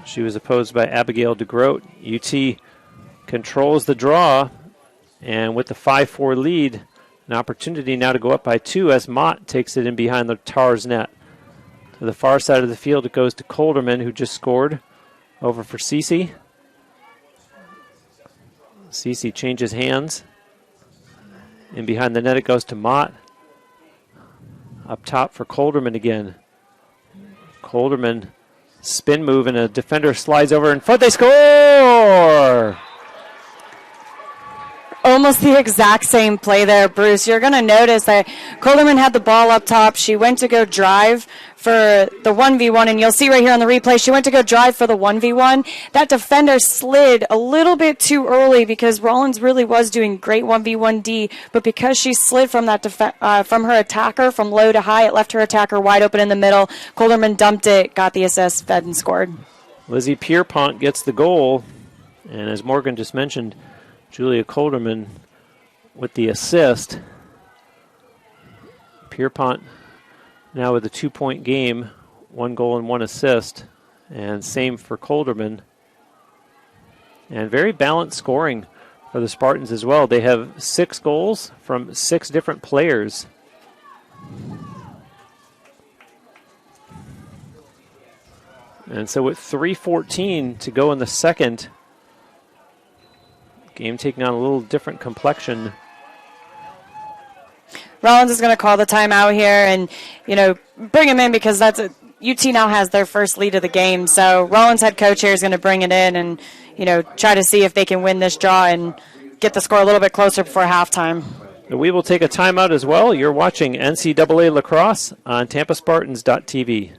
She was opposed by Abigail DeGroat. UT controls the draw, and with the 5-4 lead, an opportunity now to go up by 2 as Mott takes it in behind the Tars net. To the far side of the field, it goes to Kolderman, who just scored, over for Cece. Cece changes hands. In behind the net, it goes to Mott. Up top for Kolderman again. Kolderman, spin move, and a defender slides over in front. They score! Almost the exact same play there, Bruce. You're going to notice that Kolderman had the ball up top. She went to go drive for the 1v1, and you'll see right here on the replay, she went to go drive for the 1v1. That defender slid a little bit too early because Rollins really was doing great 1v1D, but because she slid from that from her attacker from low to high, it left her attacker wide open in the middle. Kolderman dumped it, got the assist, fed, and scored. Lizzie Pierpont gets the goal, and as Morgan just mentioned, Julia Kolderman with the assist. Pierpont now with a 2-point game, 1 goal and 1 assist, and same for Kolderman. And very balanced scoring for the Spartans as well. They have 6 goals from 6 different players. And so with 3:14 to go in the second, game taking on a little different complexion. Rollins is going to call the timeout here and, bring him in because UT now has their first lead of the game. So Rollins head coach here is going to bring it in and, try to see if they can win this draw and get the score a little bit closer before halftime. We will take a timeout as well. You're watching NCAA Lacrosse on TampaSpartans.tv.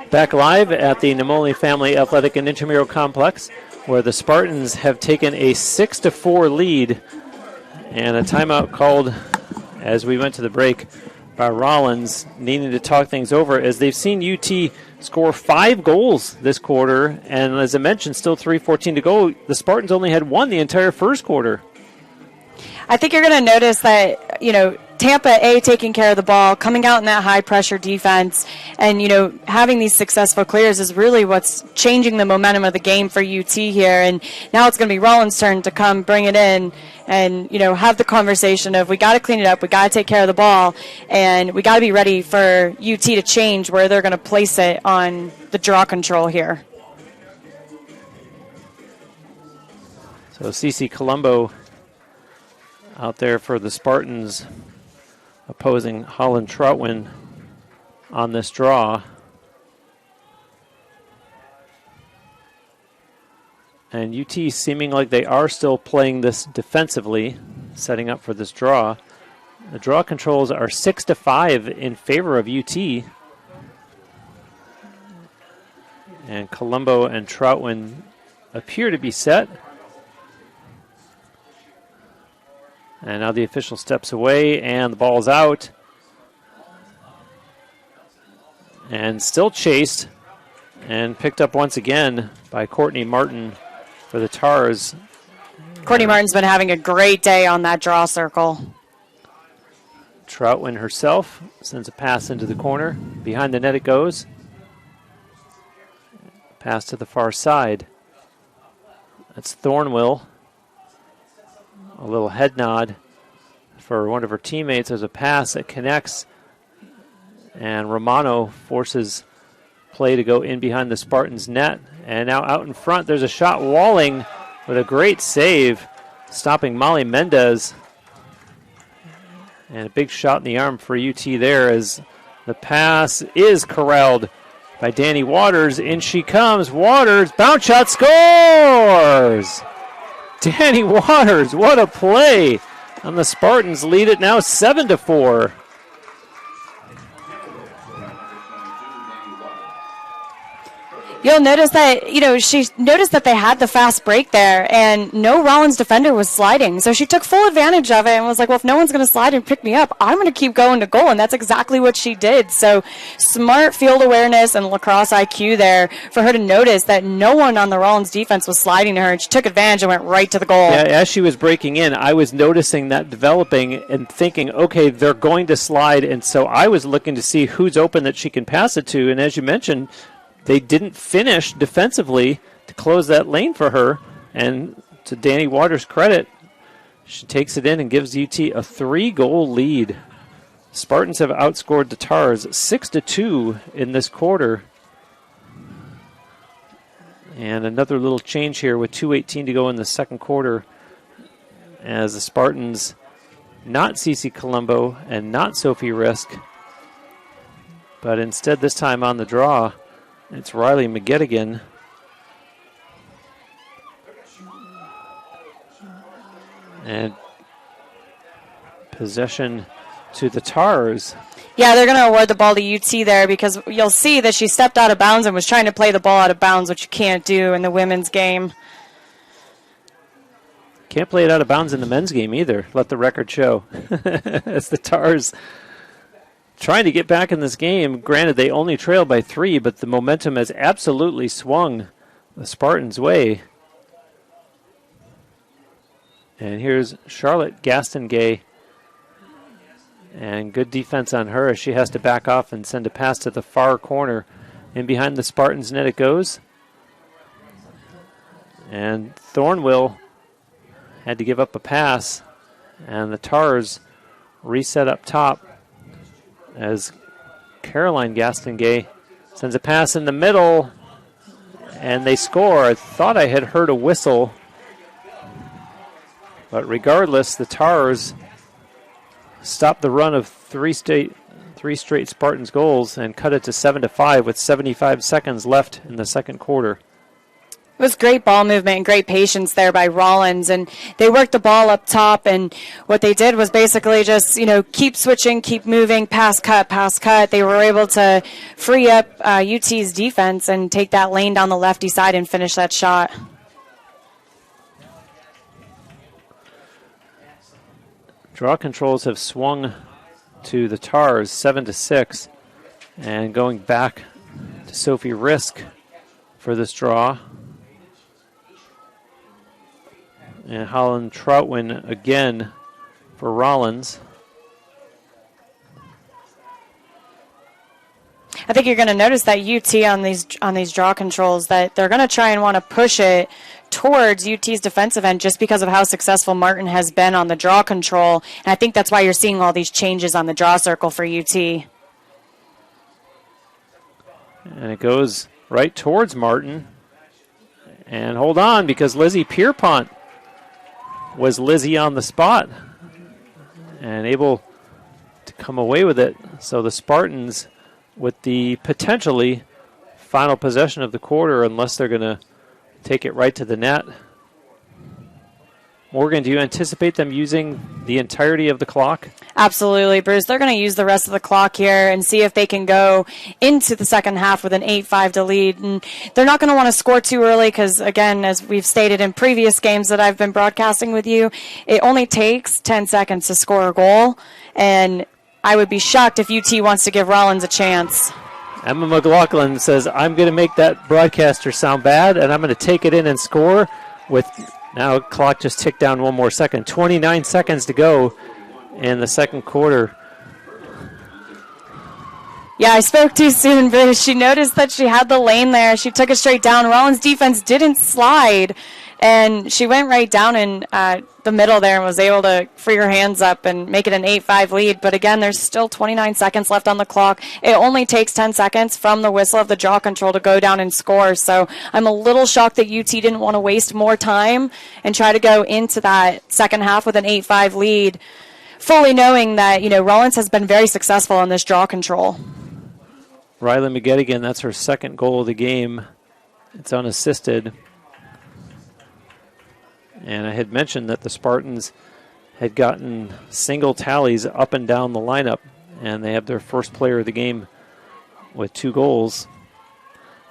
Back live at the Namoli Family Athletic and Intramural Complex, where the Spartans have taken a 6-4 lead, and a timeout called as we went to the break by Rollins, needing to talk things over as they've seen UT score 5 goals this quarter, and as I mentioned, still 3:14 to go. The Spartans only had 1 the entire first quarter. I think you're going to notice that, Tampa, taking care of the ball, coming out in that high-pressure defense, and, having these successful clears is really what's changing the momentum of the game for UT here. And now it's going to be Rollins' turn to come bring it in and, have the conversation of we got to clean it up, we got to take care of the ball, and we got to be ready for UT to change where they're going to place it on the draw control here. So CC Colombo out there for the Spartans, opposing Holland Troutwin on this draw. And UT seeming like they are still playing this defensively, setting up for this draw. The draw controls are 6-5 in favor of UT. And Colombo and Troutwin appear to be set. And now the official steps away, and the ball's out. And still chased and picked up once again by Courtney Martin for the Tars. Courtney Martin's been having a great day on that draw circle. Troutwin herself sends a pass into the corner. Behind the net it goes. Pass to the far side. That's Thornwell. A little head nod for one of her teammates. There's a pass that connects, and Romano forces play to go in behind the Spartans' net. And now out in front, there's a shot. Walling with a great save, stopping Molly Mendez. And a big shot in the arm for UT there as the pass is corralled by Danny Waters. In she comes. Waters, bounce shot, scores! Danny Waters, what a play! And the Spartans lead it now 7-4. You'll notice that, she noticed that they had the fast break there, and no Rollins defender was sliding. So she took full advantage of it and was like, well, if no one's going to slide and pick me up, I'm going to keep going to goal. And that's exactly what she did. So smart field awareness and lacrosse IQ there for her to notice that no one on the Rollins defense was sliding to her. And she took advantage and went right to the goal. Yeah, as she was breaking in, I was noticing that developing and thinking, okay, they're going to slide. And so I was looking to see who's open that she can pass it to. And as you mentioned, they didn't finish defensively to close that lane for her. And to Danny Waters' credit, she takes it in and gives UT a 3-goal lead. Spartans have outscored the Tars 6-2 in this quarter. And another little change here with 2:18 to go in the second quarter, as the Spartans, not Cece Colombo and not Sophie Risk, but instead this time on the draw, it's Riley McGettigan. And possession to the Tars. Yeah, they're going to award the ball to UT there because you'll see that she stepped out of bounds and was trying to play the ball out of bounds, which you can't do in the women's game. Can't play it out of bounds in the men's game either, let the record show. As the Tars trying to get back in this game. Granted, they only trailed by 3, but the momentum has absolutely swung the Spartans' way. And here's Charlotte Gastongay. And good defense on her as she has to back off and send a pass to the far corner. In behind the Spartans' net it goes. And Thornwell had to give up a pass. And the Tars reset up top as Caroline Gastongay sends a pass in the middle, and they score. I thought I had heard a whistle, but regardless, the Tars stopped the run of three straight Spartans goals and cut it to 7-5 with 75 seconds left in the second quarter. It was great ball movement and great patience there by Rollins, and they worked the ball up top, and what they did was basically just, keep switching, keep moving, pass, cut, pass, cut. They were able to free up UT's defense and take that lane down the lefty side and finish that shot. Draw controls have swung to the Tars 7-6, and going back to Sophie Risk for this draw. And Holland Troutwin again for Rollins. I think you're going to notice that UT on these draw controls, that they're going to try and want to push it towards UT's defensive end just because of how successful Martin has been on the draw control. And I think that's why you're seeing all these changes on the draw circle for UT. And it goes right towards Martin. And hold on, because Lizzie Pierpont was Lizzie on the spot and able to come away with it. So the Spartans with the potentially final possession of the quarter, unless they're going to take it right to the net. Morgan, do you anticipate them using the entirety of the clock? Absolutely, Bruce. They're going to use the rest of the clock here and see if they can go into the second half with an 8-5 to lead. And they're not going to want to score too early because, again, as we've stated in previous games that I've been broadcasting with you, it only takes 10 seconds to score a goal. And I would be shocked if UT wants to give Rollins a chance. Emma McLaughlin says, I'm going to make that broadcaster sound bad, and I'm going to take it in and score with... Now clock just ticked down one more second. 29 seconds to go in the second quarter. Yeah, I spoke too soon, but she noticed that she had the lane there. She took it straight down. Rollins' defense didn't slide, and she went right down in the middle there and was able to free her hands up and make it an 8-5 lead. But again, there's still 29 seconds left on the clock. It only takes 10 seconds from the whistle of the draw control to go down and score. So I'm a little shocked that UT didn't want to waste more time and try to go into that second half with an 8-5 lead, fully knowing that, Rollins has been very successful in this draw control. Riley McGettigan, that's her second goal of the game. It's unassisted. And I had mentioned that the Spartans had gotten single tallies up and down the lineup, and they have their first player of the game with 2 goals.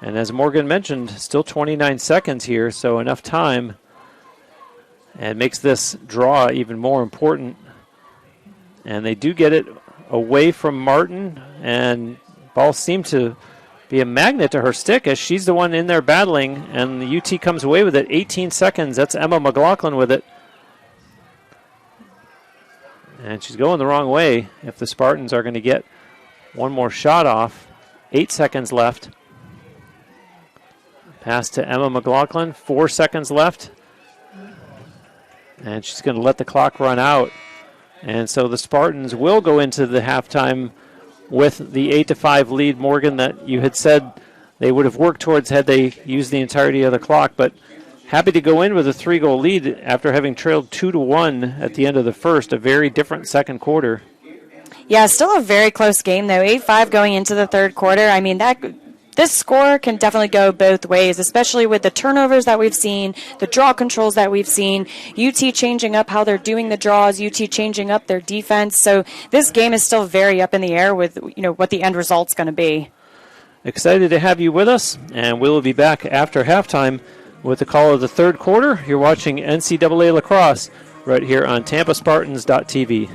And as Morgan mentioned, still 29 seconds here, so enough time. And makes this draw even more important. And they do get it away from Martin, and ball seemed to be a magnet to her stick as she's the one in there battling, and the UT comes away with it. 18 seconds. That's Emma McLaughlin with it. And she's going the wrong way if the Spartans are going to get one more shot off. 8 seconds left. Pass to Emma McLaughlin. 4 seconds left. And she's going to let the clock run out. And so the Spartans will go into the halftime with the 8-5 lead, Morgan, that you had said they would have worked towards had they used the entirety of the clock. But happy to go in with a 3-goal lead after having trailed 2-1 at the end of the first. A very different second quarter. Yeah, still a very close game, though. 8-5 going into the third quarter. I mean, this score can definitely go both ways, especially with the turnovers that we've seen, the draw controls that we've seen, UT changing up how they're doing the draws, UT changing up their defense. So this game is still very up in the air with what the end result's going to be. Excited to have you with us, and we'll be back after halftime with the call of the third quarter. You're watching NCAA Lacrosse right here on TampaSpartans.tv.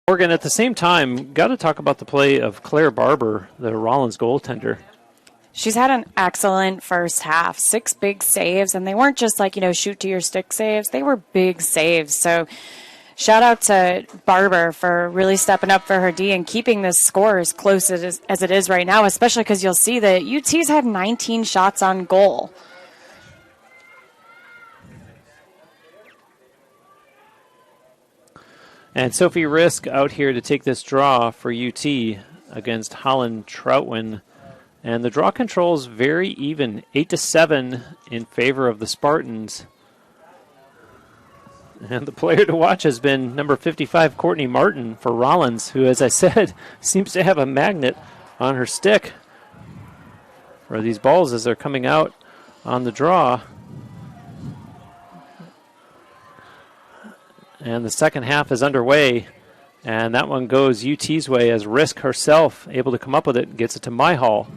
Morgan, at the same time, got to talk about the play of Claire Barber, the Rollins goaltender. She's had an excellent first half, 6 big saves, and they weren't just like, shoot to your stick saves. They were big saves. So shout out to Barber for really stepping up for her D and keeping this score as close as it is right now, especially because you'll see that UT's had 19 shots on goal. And Sophie Risk out here to take this draw for UT against Holland Troutwin. And the draw control is very even, 8-7 in favor of the Spartans. And the player to watch has been number 55, Courtney Martin for Rollins, who, as I said, seems to have a magnet on her stick for these balls as they're coming out on the draw. And the second half is underway, and that one goes UT's way as Risk herself able to come up with it, gets it to Myhall.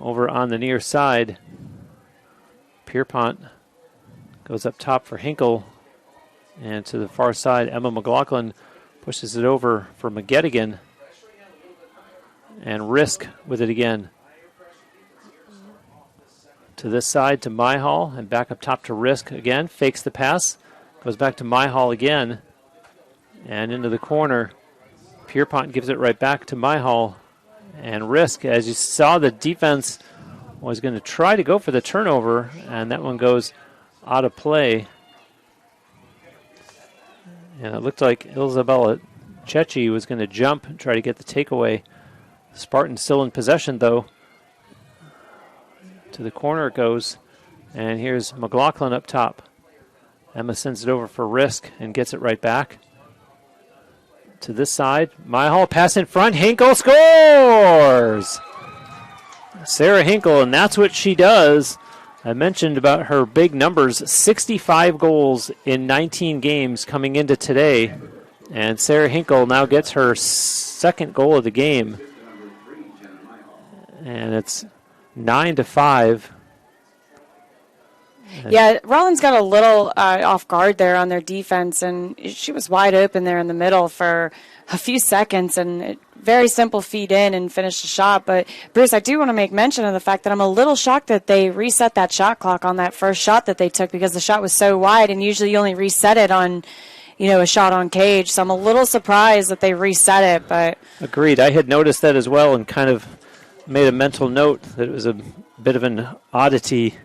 Over on the near side, Pierpont goes up top for Hinkle, and to the far side, Emma McLaughlin pushes it over for McGettigan, and Risk with it again. To this side to Myhall, and back up top to Risk again. Fakes the pass, goes back to Myhall again, and into the corner. Pierpont gives it right back to Myhall, and Risk, as you saw, the defense was going to try to go for the turnover, and that one goes out of play. And it looked like Isabella Chechi was going to jump and try to get the takeaway. Spartans still in possession, though. To the corner it goes, and here's McLaughlin up top. Emma sends it over for Risk and gets it right back. To this side, Myhall pass in front, Hinkle scores! Sarah Hinkle, and that's what she does. I mentioned about her big numbers, 65 goals in 19 games coming into today, and Sarah Hinkle now gets her second goal of the game. And it's 9-5. Yeah, Rollins got a little off guard there on their defense, and she was wide open there in the middle for a few seconds, and very simple feed in and finish the shot. But, Bruce, I do want to make mention of the fact that I'm a little shocked that they reset that shot clock on that first shot that they took, because the shot was so wide, and usually you only reset it on, a shot on cage. So I'm a little surprised that they reset it. But Agreed. I had noticed that as well and kind of made a mental note that it was a bit of an oddity,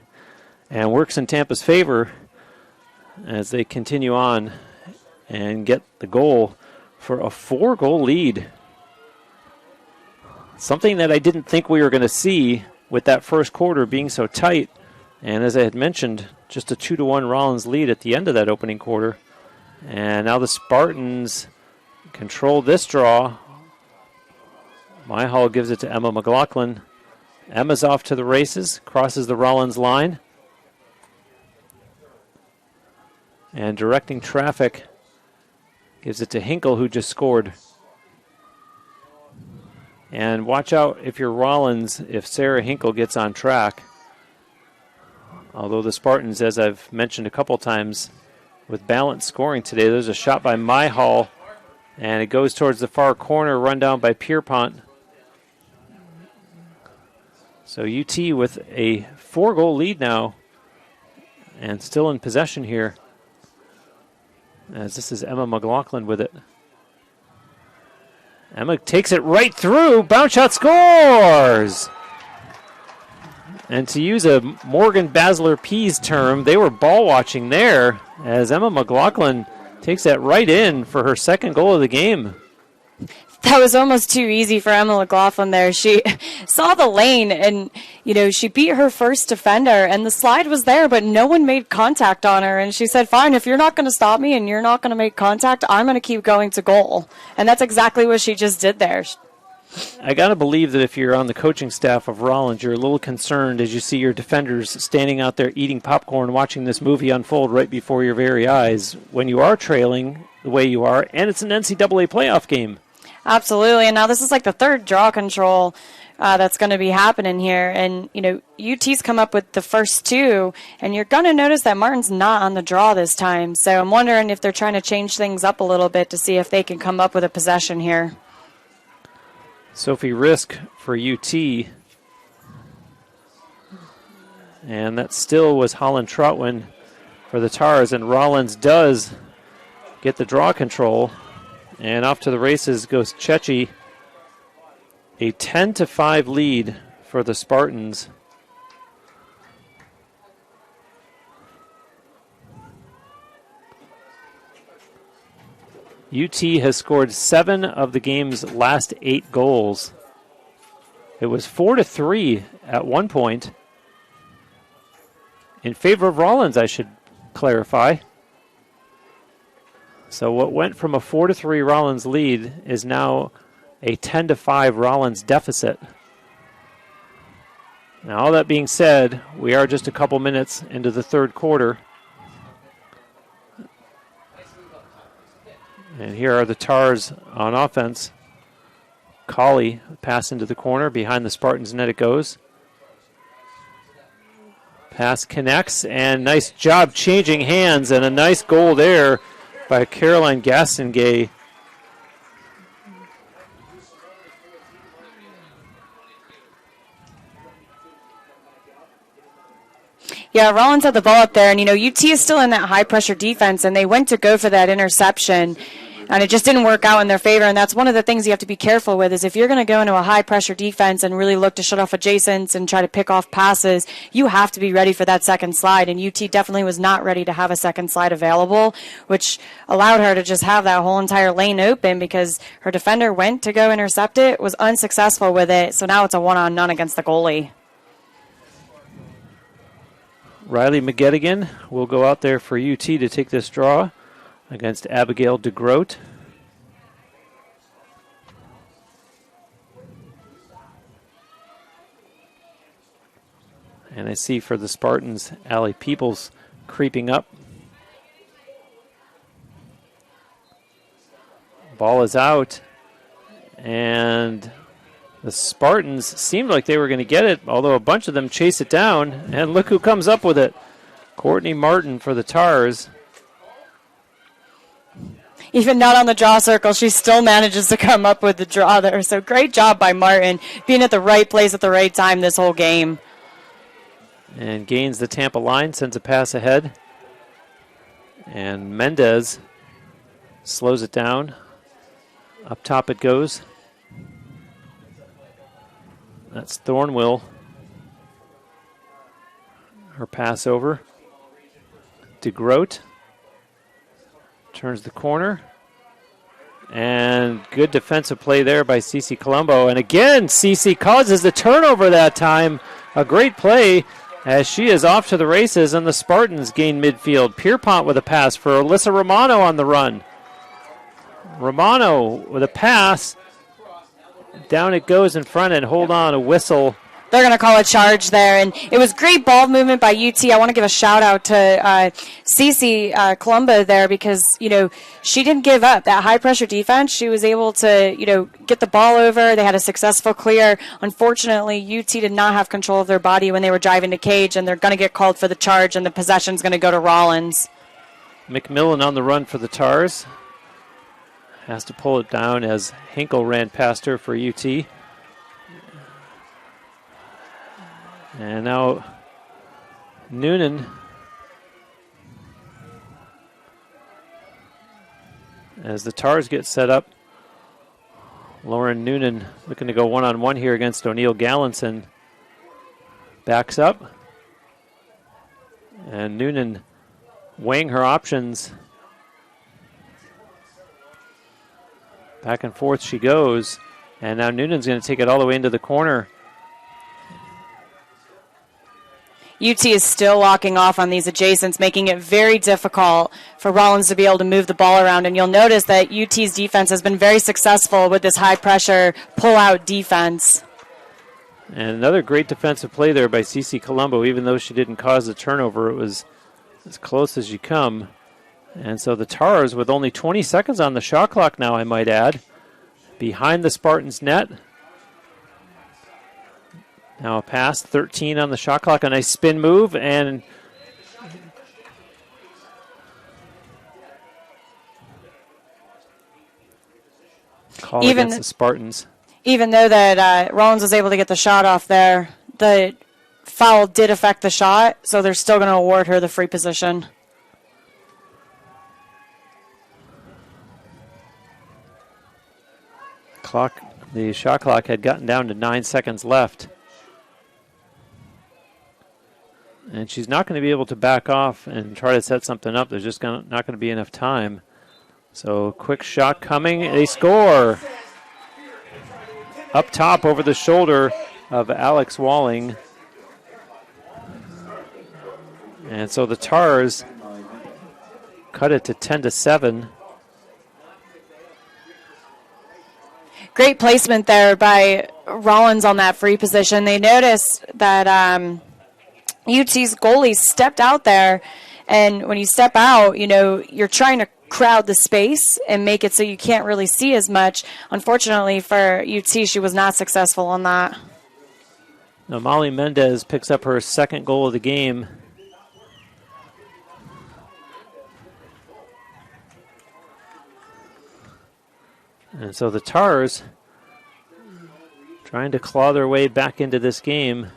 and works in Tampa's favor as they continue on and get the goal for a 4-goal lead. Something that I didn't think we were going to see with that first quarter being so tight. And as I had mentioned, just a 2-1 Rollins lead at the end of that opening quarter. And now the Spartans control this draw. Myhall gives it to Emma McLaughlin. Emma's off to the races, crosses the Rollins line. And directing traffic gives it to Hinkle, who just scored. And watch out if you're Rollins, if Sarah Hinkle gets on track. Although the Spartans, as I've mentioned a couple times, with balanced scoring today, there's a shot by Myhall, and it goes towards the far corner, run down by Pierpont. So UT with a 4-goal lead now, and still in possession here, as this is Emma McLaughlin with it. Emma takes it right through. Bounce shot, scores! And to use a Morgan Basler-Pease term, they were ball watching there as Emma McLaughlin takes that right in for her second goal of the game. That was almost too easy for Emma McLaughlin there. She saw the lane and, she beat her first defender and the slide was there, but no one made contact on her. And she said, fine, if you're not going to stop me and you're not going to make contact, I'm going to keep going to goal. And that's exactly what she just did there. I got to believe that if you're on the coaching staff of Rollins, you're a little concerned as you see your defenders standing out there eating popcorn, watching this movie unfold right before your very eyes when you are trailing the way you are, and it's an NCAA playoff game. Absolutely, and now this is like the third draw control that's going to be happening here. And, UT's come up with the first two, and you're going to notice that Martin's not on the draw this time. So I'm wondering if they're trying to change things up a little bit to see if they can come up with a possession here. Sophie Risk for UT. And that still was Holland Trotwin for the Tars, and Rollins does get the draw control. And off to the races goes Chechi. A 10-5 lead for the Spartans. UT has scored 7 of the game's last 8 goals. It was 4-3 at one point. In favor of Rollins, I should clarify. So what went from a 4-3 Rollins lead is now a 10-5 Rollins deficit. Now, all that being said, we are just a couple minutes into the third quarter. And here are the Tars on offense. Colley pass into the corner. Behind the Spartans net it goes. Pass connects, and nice job changing hands, and a nice goal there by Caroline Gastengay. Yeah, Rollins had the ball up there, and, UT is still in that high-pressure defense, and they went to go for that interception, and it just didn't work out in their favor, and that's one of the things you have to be careful with is if you're going to go into a high-pressure defense and really look to shut off adjacents and try to pick off passes, you have to be ready for that second slide, and UT definitely was not ready to have a second slide available, which allowed her to just have that whole entire lane open because her defender went to go intercept it, was unsuccessful with it, so now it's a one-on-none against the goalie. Riley McGettigan will go out there for UT to take this draw against Abigail DeGroat. And I see for the Spartans, Allie Peoples creeping up. Ball is out, and the Spartans seemed like they were going to get it, although a bunch of them chase it down. And look who comes up with it. Courtney Martin for the Tars. Even not on the draw circle, she still manages to come up with the draw there. So great job by Martin, being at the right place at the right time this whole game. And gains the Tampa line, sends a pass ahead. And Mendez slows it down. Up top it goes. That's Thornwill. Her pass over. DeGroat Turns the corner. And good defensive play there by Cece Colombo. And again, Cece causes the turnover that time. A great play as she is off to the races, and the Spartans gain midfield. Pierpont with a pass for Alyssa Romano on the run. Romano with a pass. Down it goes in front, and hold on, a whistle. They're going to call a charge there. And it was great ball movement by UT. I want to give a shout-out to Cece Colombo there because, she didn't give up. That high-pressure defense, she was able to, get the ball over. They had a successful clear. Unfortunately, UT did not have control of their body when they were driving to cage, and they're going to get called for the charge, and the possession's going to go to Rollins. McMillan on the run for the Tars. Has to pull it down as Hinkle ran past her for UT. And now Noonan as the Tars get set up. Lauren Noonan looking to go one-on-one here against O'Neill Gallinson. Backs up. And Noonan weighing her options. Back and forth she goes. And now Noonan's going to take it all the way into the corner. UT is still locking off on these adjacents, making it very difficult for Rollins to be able to move the ball around. And you'll notice that UT's defense has been very successful with this high-pressure pull-out defense. And another great defensive play there by Cece Colombo. Even though she didn't cause the turnover, it was as close as you come. And so the Tars, with only 20 seconds on the shot clock now, I might add, behind the Spartans' net. Now a pass, 13 on the shot clock, a nice spin move, and call against the Spartans. Even though that Rollins was able to get the shot off there, the foul did affect the shot, so they're still going to award her the free position. The shot clock had gotten down to 9 seconds left. And she's not going to be able to back off and try to set something up. There's just not going to be enough time. So quick shot coming. They score. Up top over the shoulder of Alex Walling. And so the Tars cut it to 10-7. Great placement there by Rollins on that free position. They noticed that UT's goalie stepped out there, and when you step out, you're trying to crowd the space and make it so you can't really see as much. Unfortunately for UT, she was not successful on that. Now Molly Mendez picks up her second goal of the game. And so the Tars trying to claw their way back into this game.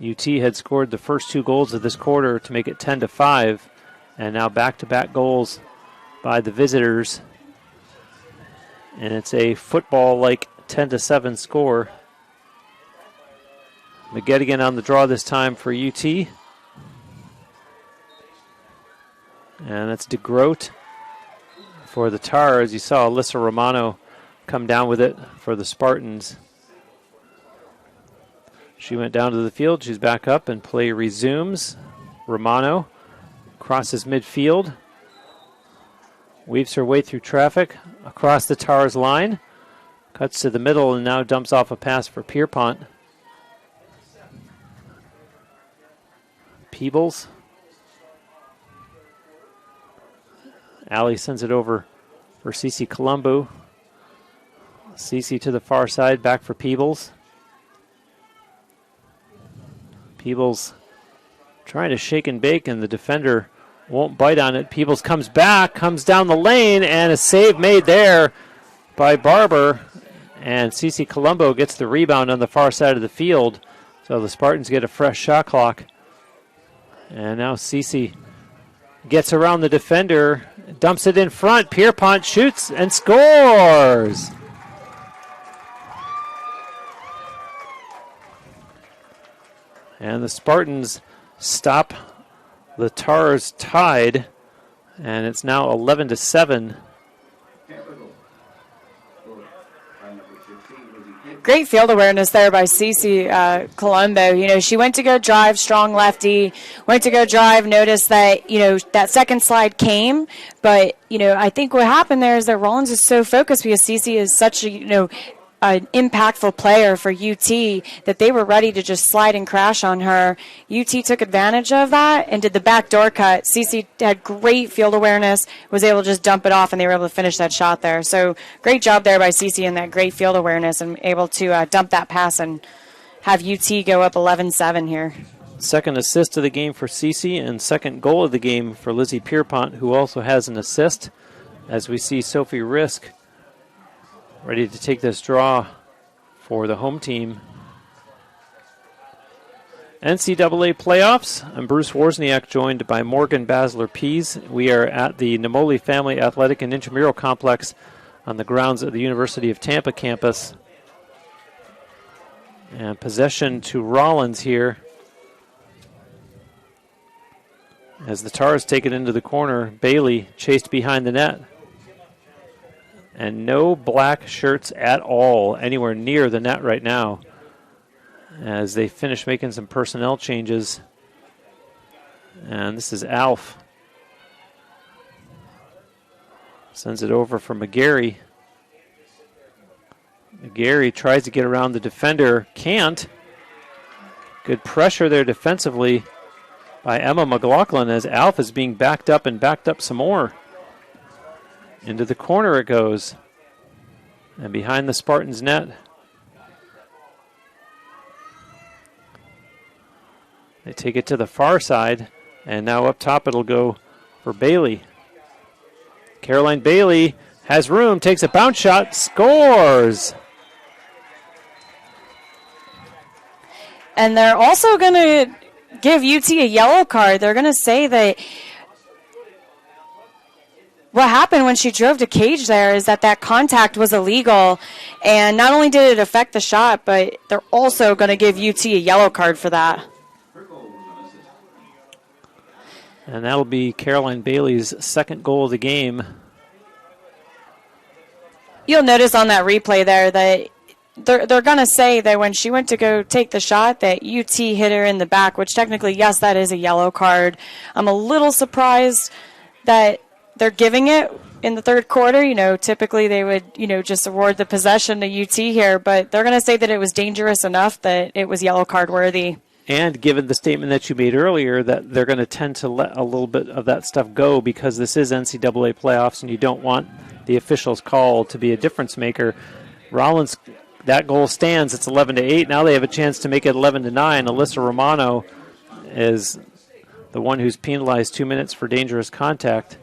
UT had scored the first 2 goals of this quarter to make it 10-5, and now back-to-back goals by the visitors. And it's a football-like 10-7 score. McGettigan on the draw this time for UT. And that's DeGroat for the Tars. You saw Alyssa Romano come down with it for the Spartans. She went down to the field. She's back up, and play resumes. Romano crosses midfield. Weaves her way through traffic across the Tars line. Cuts to the middle and now dumps off a pass for Pierpont. Peebles. Allie sends it over for Cece Colombo. Cece to the far side, back for Peebles. Peebles trying to shake and bake, and the defender won't bite on it. Peebles comes back, comes down the lane, and a save made there by Barber. And Cece Colombo gets the rebound on the far side of the field. So the Spartans get a fresh shot clock. And now Cece gets around the defender, dumps it in front. Pierpont shoots and scores. And the Spartans stop The Tars tied, and it's now 11-7. Great field awareness there by Cece Colombo. You know, she went to go drive, strong lefty, went to go drive, noticed that, you know, that second slide came. But, you know, I think what happened there is that Rollins is so focused because Cece is such a, you know, an impactful player for UT that they were ready to just slide and crash on her. UT took advantage of that and did the backdoor cut. Cece had great field awareness, was able to just dump it off, and they were able to finish that shot there. So great job there by Cece in that great field awareness and able to dump that pass and have UT go up 11-7 here. Second assist of the game for Cece and second goal of the game for Lizzie Pierpont, who also has an assist, as we see Sophie Risk ready to take this draw for the home team. NCAA playoffs. I'm Bruce Wozniak, joined by Morgan Basler-Pease. We are at the Namoli Family Athletic and Intramural Complex on the grounds of the University of Tampa campus. And possession to Rollins here, as the Tars take it into the corner. Bailey chased behind the net. And no black shirts at all anywhere near the net right now, as they finish making some personnel changes. And this is Alf. Sends it over for McGarry. McGarry tries to get around the defender. Can't. Good pressure there defensively by Emma McLaughlin, as Alf is being backed up and backed up some more. Into the corner it goes. And behind the Spartans net. They take it to the far side. And now up top it'll go for Bailey. Caroline Bailey has room, takes a bounce shot, scores! And they're also going to give UT a yellow card. They're going to say that what happened when she drove to cage there is that contact was illegal. And not only did it affect the shot, but they're also going to give UT a yellow card for that. And that'll be Caroline Bailey's second goal of the game. You'll notice on that replay there that they're going to say that when she went to go take the shot that UT hit her in the back, which technically, yes, that is a yellow card. I'm a little surprised that they're giving it in the third quarter. You know, typically they would, you know, just award the possession to UT here, but they're going to say that it was dangerous enough that it was yellow card worthy. And given the statement that you made earlier that they're going to tend to let a little bit of that stuff go because this is NCAA playoffs and you don't want the officials' call to be a difference maker. Rollins, that goal stands. It's 11-8. Now they have a chance to make it 11-9. Alyssa Romano is the one who's penalized 2 minutes for dangerous contact.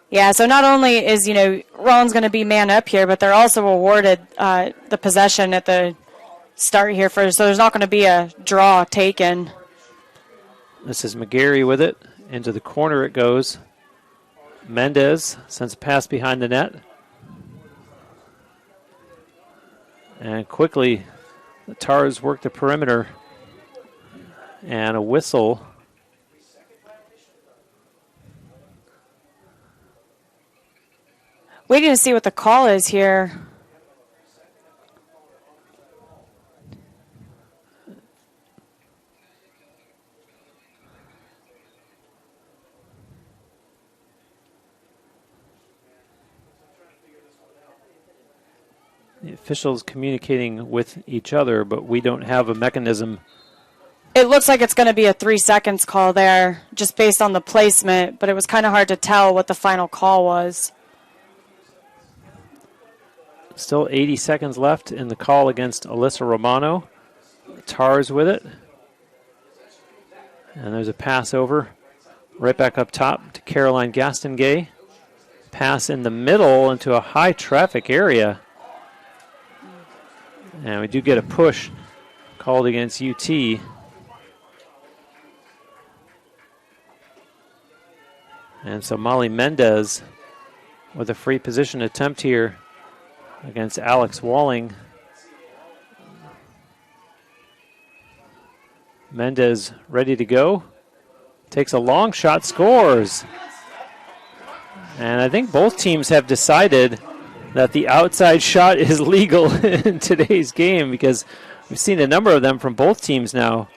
Yeah, so not only is, you know, Rollins going to be man up here, but they're also awarded the possession at the start here so there's not going to be a draw taken. This is McGarry with it. Into the corner it goes. Mendez sends a pass behind the net. And quickly, the Tars work the perimeter. And a whistle. Waiting to see what the call is here. The officials communicating with each other, but we don't have a mechanism. It looks like it's going to be a 3 seconds call there, just based on the placement, but it was kind of hard to tell what the final call was. Still 80 seconds left in the call against Alyssa Romano. Tars with it. And there's a pass over. Right back up top to Caroline Gastongay. Pass in the middle into a high traffic area. And we do get a push called against UT. And so Molly Mendez with a free position attempt here against Alex Walling. Mendez ready to go. Takes a long shot, scores. And I think both teams have decided that the outside shot is legal in today's game, because we've seen a number of them from both teams now,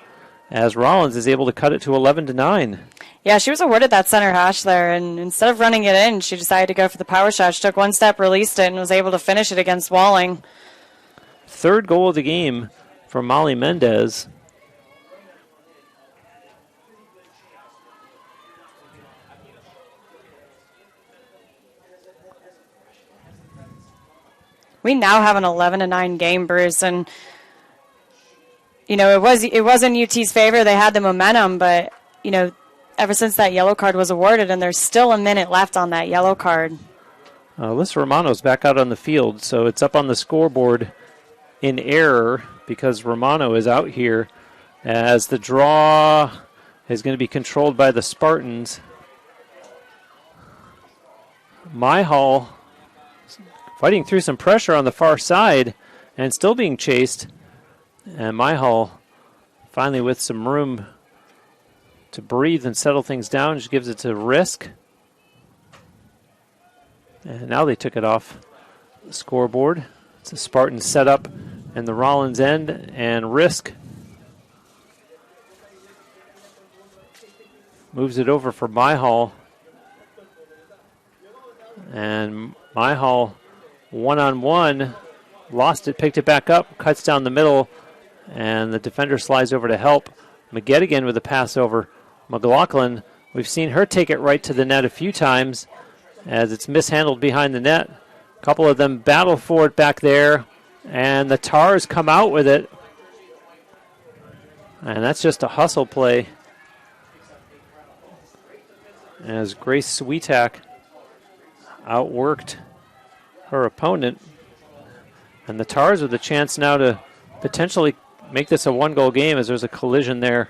as Rollins is able to cut it to 11-9. Yeah, she was awarded that center hash there, and instead of running it in, she decided to go for the power shot. She took one step, released it, and was able to finish it against Walling. Third goal of the game for Molly Mendez. We now have an 11-9 game, Bruce, and it was in UT's favor. They had the momentum, but ever since that yellow card was awarded, and there's still a minute left on that yellow card. Alyssa Romano's back out on the field, so it's up on the scoreboard in error because Romano is out here, as the draw is going to be controlled by the Spartans. Myhall fighting through some pressure on the far side and still being chased. And Myhall finally with some room to breathe and settle things down, just gives it to Risk. And now they took it off the scoreboard. It's a Spartan setup in the Rollins end, and Risk moves it over for Myhall. And Myhall one-on-one, lost it, picked it back up, cuts down the middle, and the defender slides over to help. McGettigan with a pass over McLaughlin. We've seen her take it right to the net a few times as it's mishandled behind the net. A couple of them battle for it back there, and the Tars come out with it. And that's just a hustle play, as Grace Sweetak outworked her opponent. And the Tars with a chance now to potentially make this a one-goal game, as there's a collision there.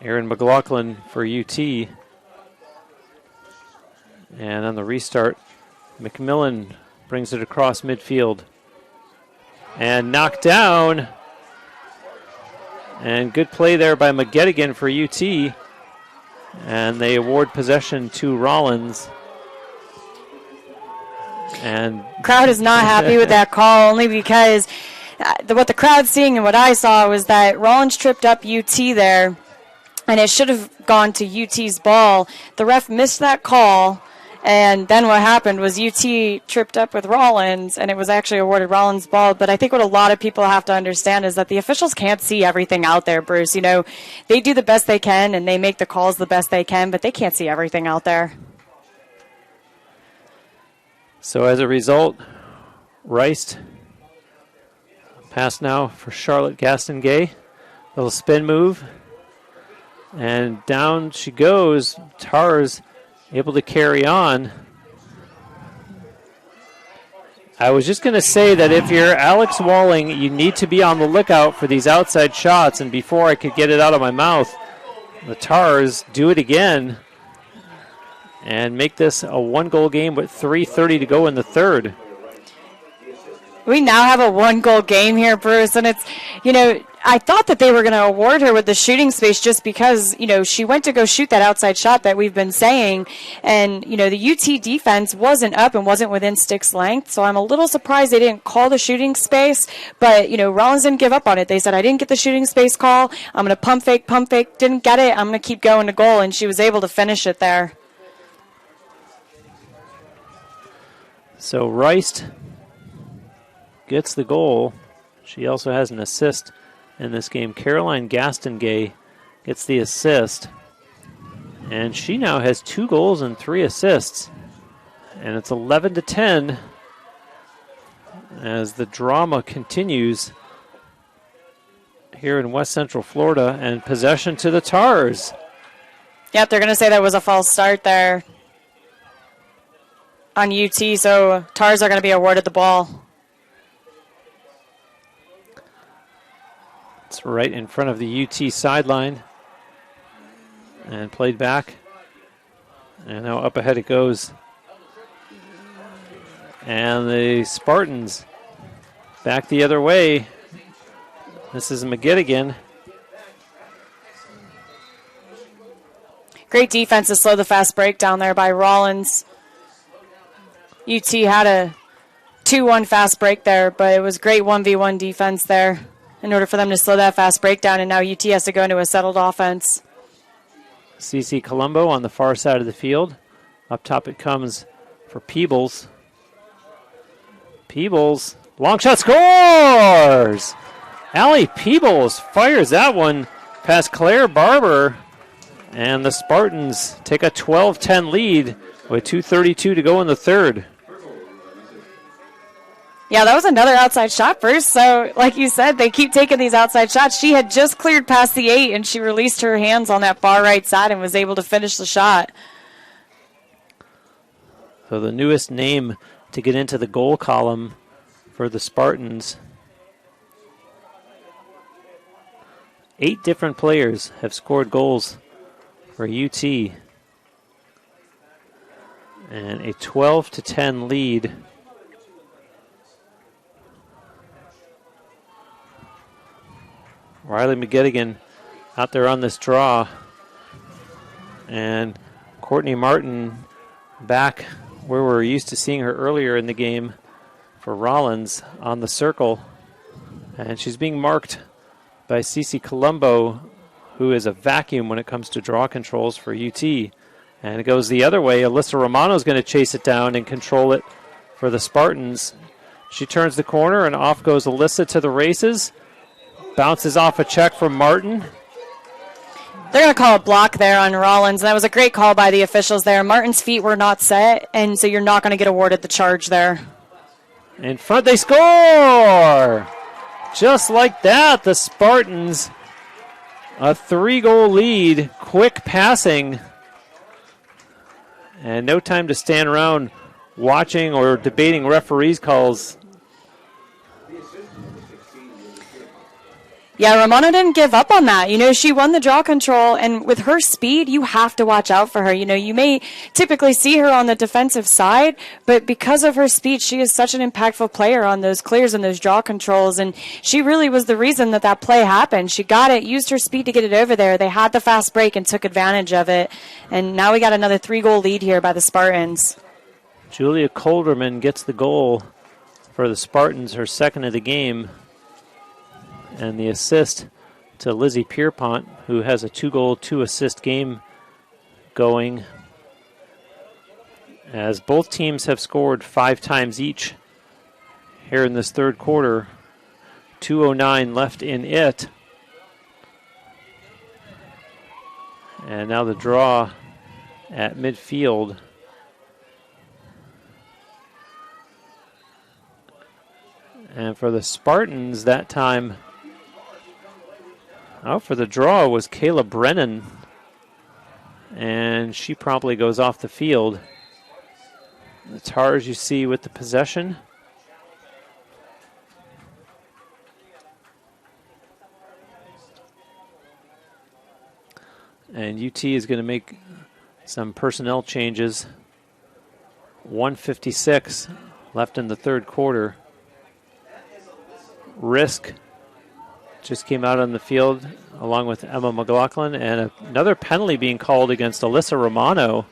Aaron McLaughlin for UT. And on the restart, McMillan brings it across midfield. And knocked down. And good play there by McGettigan for UT. And they award possession to Rollins. And crowd is not happy with that call, only because what the crowd's seeing and what I saw was that Rollins tripped up UT there, and it should have gone to UT's ball. The ref missed that call, and then what happened was UT tripped up with Rollins, and it was actually awarded Rollins' ball. But I think what a lot of people have to understand is that the officials can't see everything out there, Bruce. They do the best they can, and they make the calls the best they can, but they can't see everything out there. So as a result, Rice pass now for Charlotte Gaston-Gay. Little spin move. And down she goes. Tars able to carry on. I was just going to say that if you're Alex Walling, you need to be on the lookout for these outside shots. And before I could get it out of my mouth, the Tars do it again and make this a one-goal game with 3:30 to go in the third. We now have a one-goal game here, Bruce, and it's, I thought that they were going to award her with the shooting space just because, she went to go shoot that outside shot that we've been saying, and, the UT defense wasn't up and wasn't within stick's length, so I'm a little surprised they didn't call the shooting space, but, Rollins didn't give up on it. They said, I didn't get the shooting space call, I'm going to pump fake, didn't get it, I'm going to keep going to goal, and she was able to finish it there. So Rice gets the goal. She also has an assist in this game. Caroline Gaston-Gay gets the assist. And she now has 2 goals and 3 assists. And it's 11-10 as the drama continues here in West Central Florida. And possession to the Tars. Yep, they're going to say that was a false start there on UT, so Tars are going to be awarded the ball. It's right in front of the UT sideline and played back. And now up ahead it goes. And the Spartans back the other way. This is McGettigan. Great defense to slow the fast break down there by Rollins. UT had a 2-1 fast break there, but it was great 1v1 defense there in order for them to slow that fast breakdown, and now UT has to go into a settled offense. CC Colombo on the far side of the field. Up top it comes for Peebles. Peebles, long shot, scores! Allie Peebles fires that one past Claire Barber, and the Spartans take a 12-10 lead with 2:32 to go in the third. Yeah, that was another outside shot first. So, like you said, they keep taking these outside shots. She had just cleared past the 8, and she released her hands on that far right side and was able to finish the shot. So the newest name to get into the goal column for the Spartans. 8 different players have scored goals for UT. And a 12-10 lead. Riley McGettigan out there on this draw. And Courtney Martin back where we're used to seeing her earlier in the game for Rollins on the circle. And she's being marked by Cece Colombo, who is a vacuum when it comes to draw controls for UT. And it goes the other way. Alyssa Romano is going to chase it down and control it for the Spartans. She turns the corner, and off goes Alyssa to the races. Bounces off a check from Martin. They're going to call a block there on Rollins. That was a great call by the officials there. Martin's feet were not set, and so you're not going to get awarded the charge there. In front, they score! Just like that, the Spartans, a 3-goal lead, quick passing, and no time to stand around watching or debating referees' calls. Yeah, Romano didn't give up on that. You know, she won the draw control, and with her speed, you have to watch out for her. You know, you may typically see her on the defensive side, but because of her speed, she is such an impactful player on those clears and those draw controls, and she really was the reason that that play happened. She got it, used her speed to get it over there. They had the fast break and took advantage of it, and now we got another 3-goal lead here by the Spartans. Julia Colderman gets the goal for the Spartans, her second of the game. And the assist to Lizzie Pierpont, who has a 2-goal, 2-assist game going, as both teams have scored 5 times each here in this third quarter. 2:09 left in it. And now the draw at midfield. And for the Spartans that time, out for the draw was Kayla Brennan, and she promptly goes off the field. The Tars, you see, with the possession. And UT is going to make some personnel changes. 1:56 left in the third quarter. Risk just came out on the field along with Emma McLaughlin, and another penalty being called against Alyssa Romano.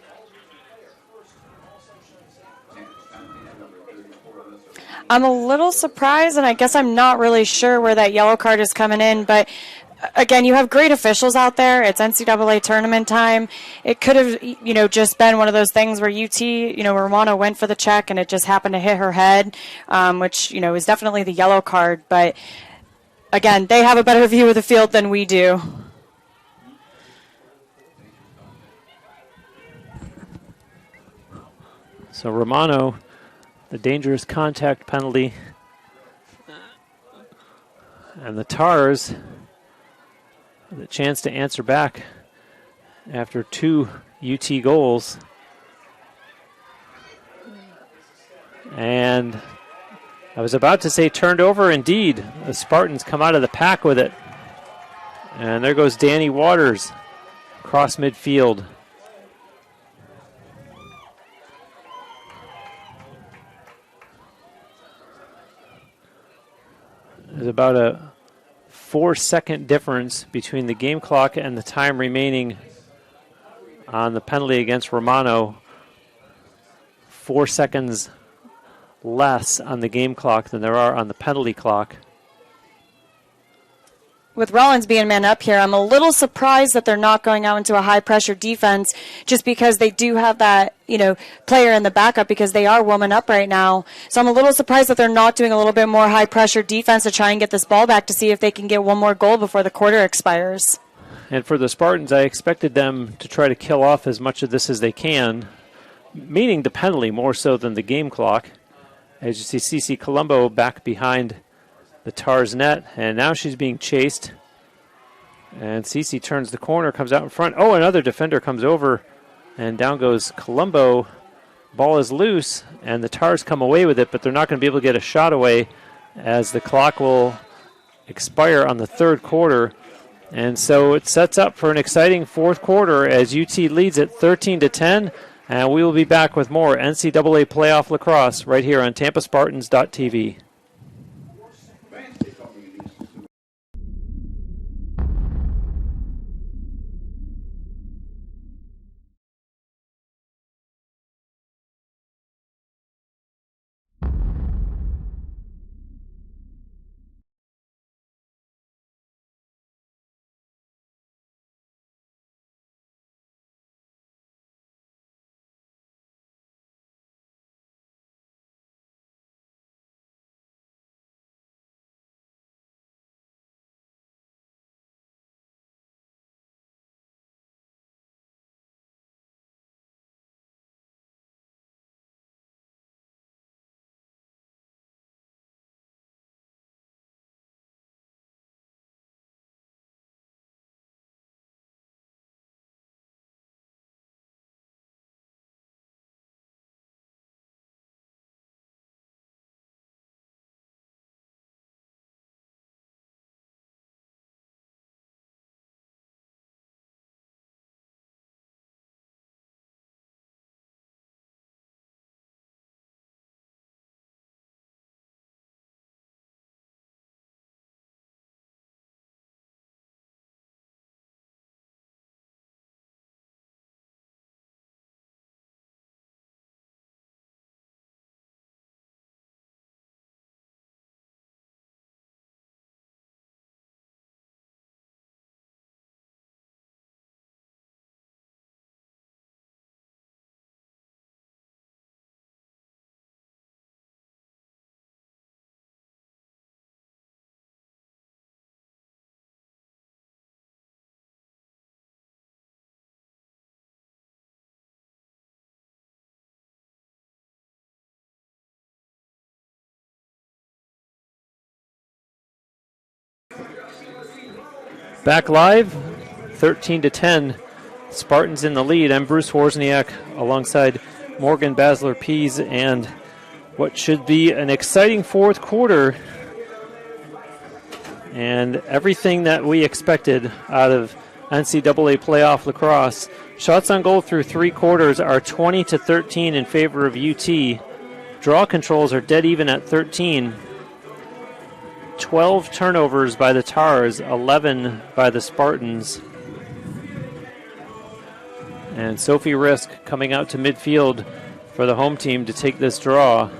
I'm a little surprised, and I guess I'm not really sure where that yellow card is coming in, but again, you have great officials out there. It's NCAA tournament time. It could have, you know, just been one of those things where UT, you know, Romano went for the check and it just happened to hit her head, which, you know, is definitely the yellow card, but again, they have a better view of the field than we do. So Romano, the dangerous contact penalty. And the Tars, the chance to answer back after 2 UT goals. And I was about to say turned over. Indeed, the Spartans come out of the pack with it. And there goes Danny Waters across midfield. There's about a 4-second difference between the game clock and the time remaining on the penalty against Romano. 4 seconds less on the game clock than there are on the penalty clock. With Rollins being man up here, I'm a little surprised that they're not going out into a high-pressure defense just because they do have that, player in the backup because they are warming up right now. So I'm a little surprised that they're not doing a little bit more high-pressure defense to try and get this ball back to see if they can get one more goal before the quarter expires. And for the Spartans, I expected them to try to kill off as much of this as they can, meaning the penalty more so than the game clock. As you see, Cece Colombo back behind the Tars net, and now she's being chased. And Cece turns the corner, comes out in front. Oh, another defender comes over, and down goes Colombo. Ball is loose, and the Tars come away with it, but they're not going to be able to get a shot away as the clock will expire on the third quarter. And so it sets up for an exciting fourth quarter as UT leads at 13-10, and we will be back with more NCAA playoff lacrosse right here on TampaSpartans.tv. Back live, 13-10. Spartans in the lead. I'm Bruce Wozniak alongside Morgan Basler-Pease, and what should be an exciting fourth quarter. And everything that we expected out of NCAA playoff lacrosse. Shots on goal through three quarters are 20-13 in favor of UT. Draw controls are dead even at 13. 12 turnovers by the Tars, 11 by the Spartans. And Sophie Risk coming out to midfield for the home team to take this draw.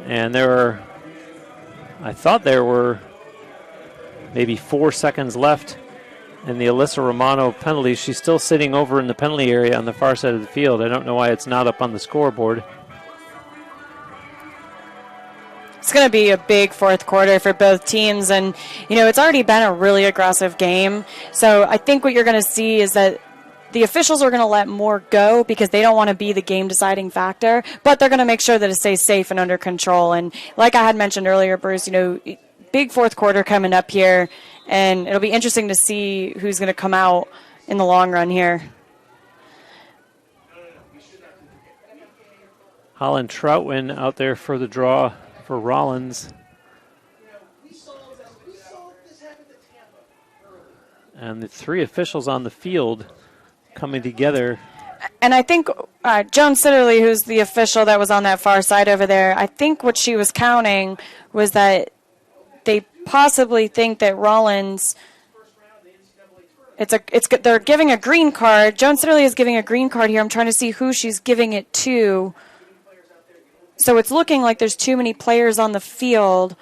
And I thought there were maybe 4 seconds left in the Alyssa Romano penalty. She's still sitting over in the penalty area on the far side of the field. I don't know why it's not up on the scoreboard. It's going to be a big fourth quarter for both teams, and it's already been a really aggressive game. So I think what you're going to see is that the officials are going to let more go because they don't want to be the game deciding factor, but they're going to make sure that it stays safe and under control. And like I had mentioned earlier, Bruce, big fourth quarter coming up here, and it'll be interesting to see who's going to come out in the long run here. Holland Troutwin out there for the draw for Rollins. And the three officials on the field coming together. And I think Joan Sitterly, who's the official that was on that far side over there, I think what she was counting was that they possibly think that Rollins, they're giving a green card. Joan Sitterly is giving a green card here. I'm trying to see who she's giving it to. So it's looking like there's too many players on the field.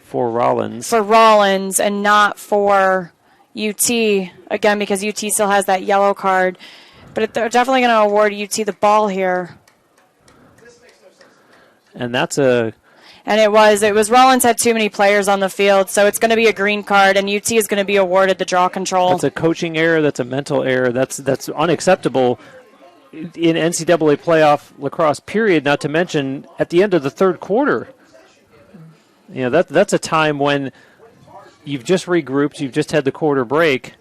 For Rollins. For Rollins and not for UT, again, because UT still has that yellow card. But they're definitely going to award UT the ball here. And that's a... And it was Rollins had too many players on the field, so it's going to be a green card, and UT is going to be awarded the draw control. That's a coaching error. That's a mental error. That's unacceptable in NCAA playoff lacrosse, period, not to mention at the end of the third quarter. You know, that's a time when you've just regrouped, you've just had the quarter break,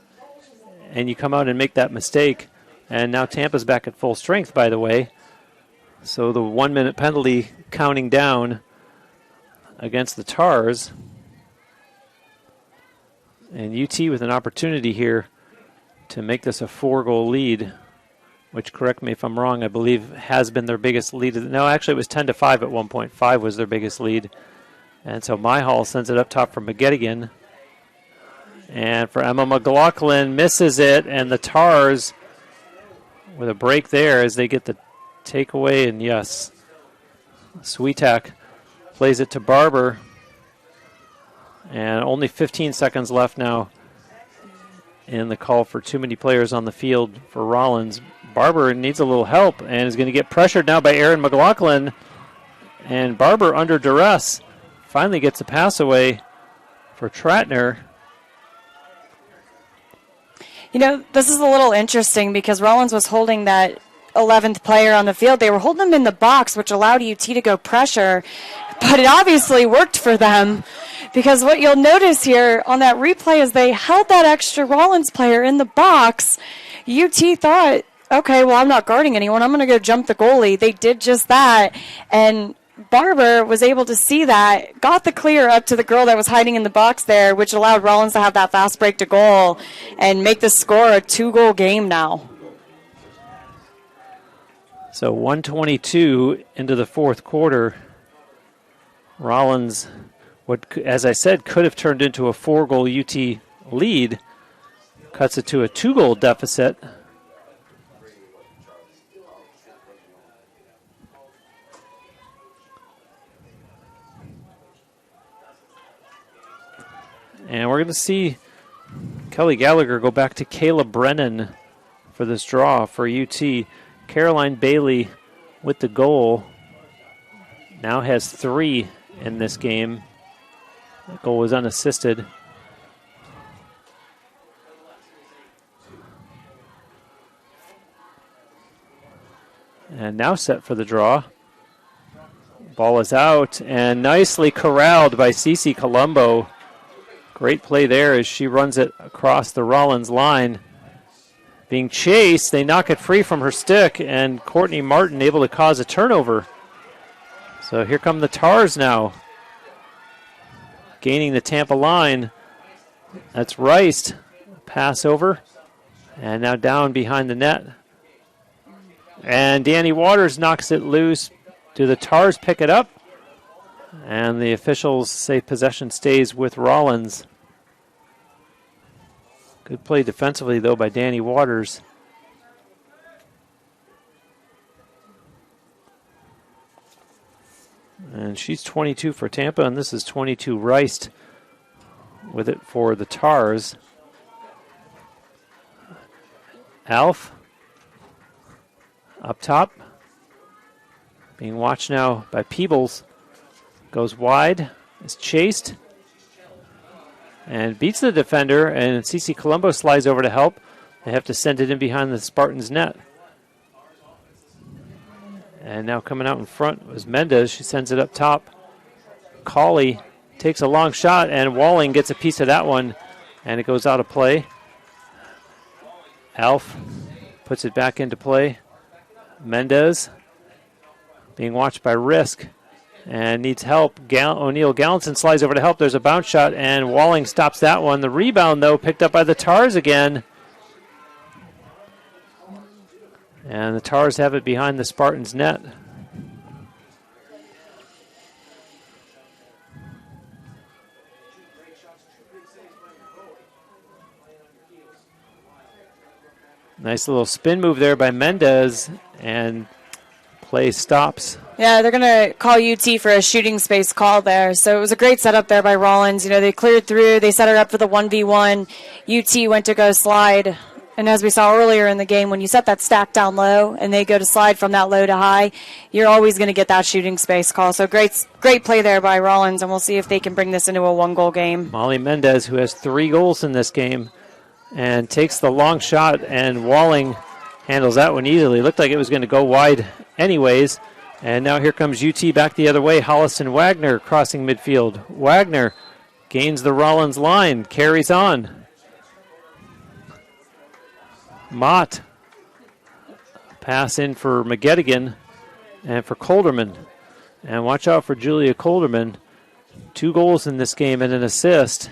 and you come out and make that mistake. And now Tampa's back at full strength, by the way. So the 1 minute penalty counting down against the Tars. And UT with an opportunity here to make this a 4-goal lead, which, correct me if I'm wrong, I believe has been their biggest lead. No, actually it was 10-5 at one point. 5 was their biggest lead. And so Myhall sends it up top for McGettigan. And for Emma McLaughlin, misses it, and the Tars with a break there as they get the takeaway. And yes, Swiatek plays it to Barber. And only 15 seconds left now in the call for too many players on the field for Rollins. Barber needs a little help and is going to get pressured now by Erin McLaughlin. And Barber under duress finally gets a pass away for Tratner. You know, this is a little interesting because Rollins was holding that 11th player on the field. They were holding him in the box, which allowed UT to go pressure. But it obviously worked for them because what you'll notice here on that replay is they held that extra Rollins player in the box. UT thought, okay, well, I'm not guarding anyone. I'm going to go jump the goalie. They did just that. And Barber was able to see that, got the clear up to the girl that was hiding in the box there, which allowed Rollins to have that fast break to goal and make the score a 2-goal game now. So 1:22 into the fourth quarter. Rollins, what, as I said, could have turned into a 4-goal UT lead, cuts it to a 2-goal deficit. And we're going to see Kelly Gallagher go back to Kayla Brennan for this draw for UT. Caroline Bailey with the goal. Now has 3 in this game. That goal was unassisted. And now set for the draw. Ball is out and nicely corralled by Cece Colombo. Great play there as she runs it across the Rollins line. Being chased, they knock it free from her stick, and Courtney Martin able to cause a turnover. So here come the Tars now. Gaining the Tampa line. That's Rice. Pass over. And now down behind the net. And Danny Waters knocks it loose. Do the Tars pick it up? And the officials say possession stays with Rollins. Good play defensively, though, by Danny Waters. And she's 22 for Tampa, and this is 22 Rice with it for the Tars. Alf up top. Being watched now by Peebles. Goes wide, is chased, and beats the defender, and Cece Colombo slides over to help. They have to send it in behind the Spartans' net. And now coming out in front was Mendez. She sends it up top. Cawley takes a long shot, and Walling gets a piece of that one, and it goes out of play. Alf puts it back into play. Mendez being watched by Risk. And needs help. O'Neill Gallinson slides over to help. There's a bounce shot, and Walling stops that one. The rebound, though, picked up by the Tars again. And the Tars have it behind the Spartans' net. Nice little spin move there by Mendez, and play stops. Yeah, they're going to call UT for a shooting space call there. So it was a great setup there by Rollins. You know, they cleared through. They set her up for the 1v1. UT went to go slide. And as we saw earlier in the game, when you set that stack down low and they go to slide from that low to high, you're always going to get that shooting space call. So great play there by Rollins, and we'll see if they can bring this into a one-goal game. Molly Mendez, who has 3 goals in this game, and takes the long shot, and Walling handles that one easily. Looked like it was going to go wide anyways. And now here comes UT back the other way. Holliston Wagner crossing midfield. Wagner gains the Rollins line, carries on. Mott. Pass in for McGettigan and for Colderman. And watch out for Julia Colderman. 2 goals in this game and an assist.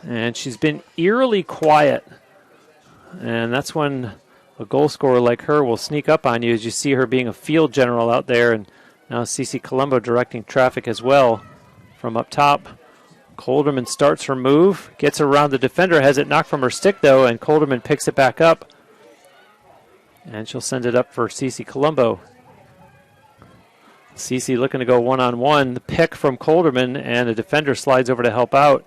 And she's been eerily quiet. And that's when a goal scorer like her will sneak up on you, as you see her being a field general out there. And now Cece Colombo directing traffic as well from up top. Colderman starts her move, gets around the defender, has it knocked from her stick though, and Colderman picks it back up. And she'll send it up for Cece Colombo. Cece looking to go one-on-one. The pick from Colderman, and the defender slides over to help out.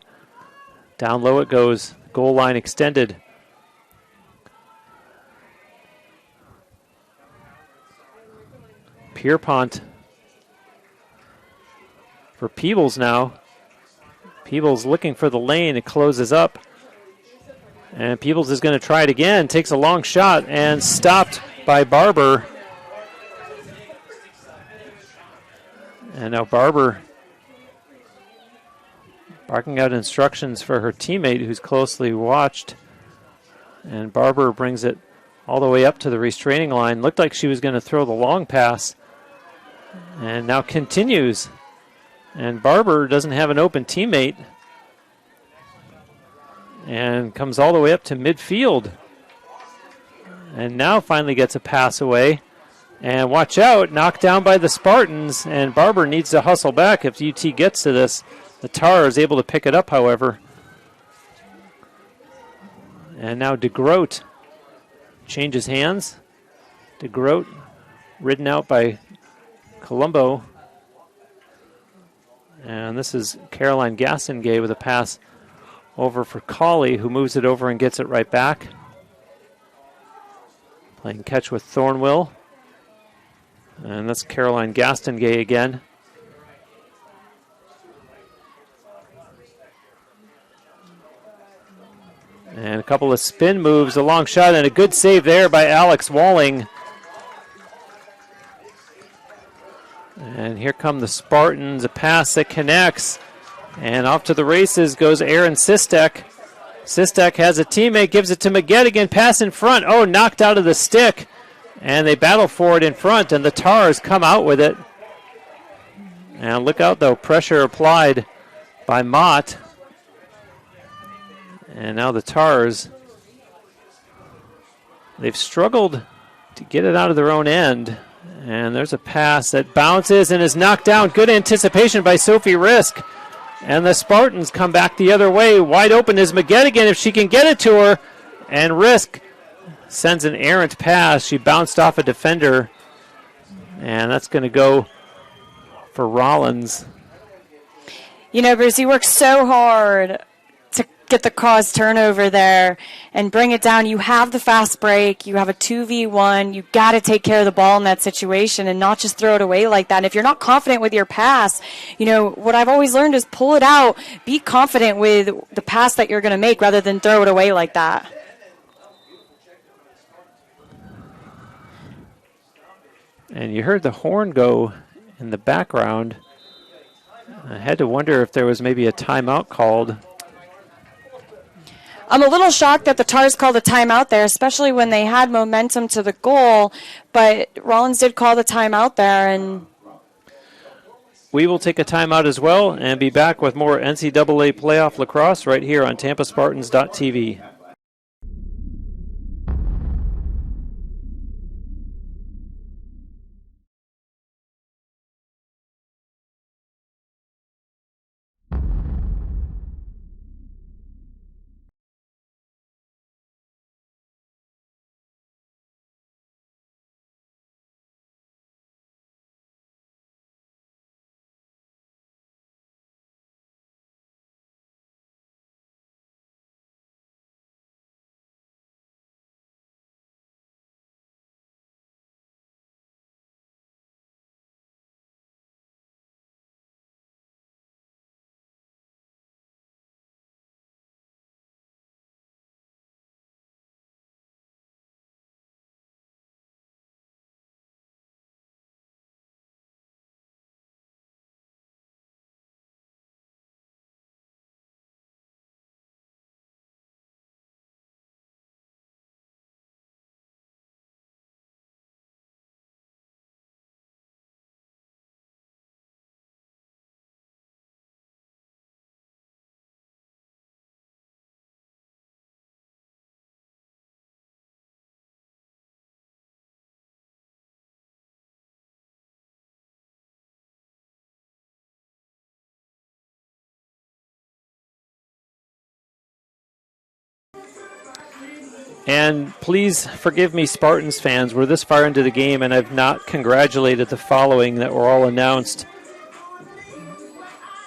Down low it goes. Goal line extended. Pierpont for Peebles now. Peebles looking for the lane. It closes up. And Peebles is going to try it again. Takes a long shot and stopped by Barber. And now Barber barking out instructions for her teammate, who's closely watched. And Barber brings it all the way up to the restraining line. Looked like she was going to throw the long pass. And now continues. And Barber doesn't have an open teammate. And comes all the way up to midfield. And now finally gets a pass away. And watch out, knocked down by the Spartans. And Barber needs to hustle back if UT gets to this. The Tar is able to pick it up, however. And now DeGroat changes hands. DeGroat ridden out by Colombo. And this is Caroline Gassengay with a pass over for Colley, who moves it over and gets it right back. Playing catch with Thornwell. And that's Caroline Gastengay again. And a couple of spin moves, a long shot, and a good save there by Alex Walling. And here come the Spartans, a pass that connects. And off to the races goes Aaron Sistek. Sistek has a teammate, gives it to McGettigan, pass in front. Oh, knocked out of the stick. And they battle for it in front, and the Tars come out with it. And look out, though, pressure applied by Mott. And now the Tars, they've struggled to get it out of their own end. And there's a pass that bounces and is knocked down. Good anticipation by Sophie Risk. And the Spartans come back the other way. Wide open is McGettigan if she can get it to her. And Risk sends an errant pass. She bounced off a defender. And that's going to go for Rollins. You know, Bruce, he works so hard to get the cause turnover there and bring it down. You have the fast break. You have a 2v1. You got to take care of the ball in that situation and not just throw it away like that. And if you're not confident with your pass, you know, what I've always learned is pull it out. Be confident with the pass that you're going to make rather than throw it away like that. And you heard the horn go in the background. I had to wonder if there was maybe a timeout called. I'm a little shocked that the Tars called a timeout there, especially when they had momentum to the goal. But Rollins did call the timeout there. And we will take a timeout as well and be back with more NCAA playoff lacrosse right here on TampaSpartans.tv. And please forgive me, Spartans fans. We're this far into the game, and I've not congratulated the following that were all announced.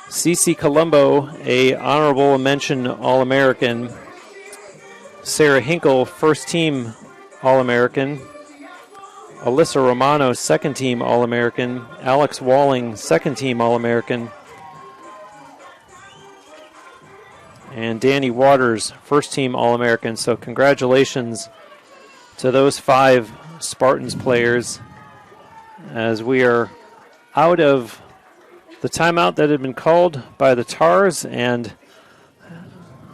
Cece Colombo, a honorable mention All-American. Sarah Hinkle, first-team All-American. Alyssa Romano, second-team All-American. Alex Walling, second-team All-American. And Danny Waters, first-team All-American. So congratulations to those 5 Spartans players as we are out of the timeout that had been called by the Tars, and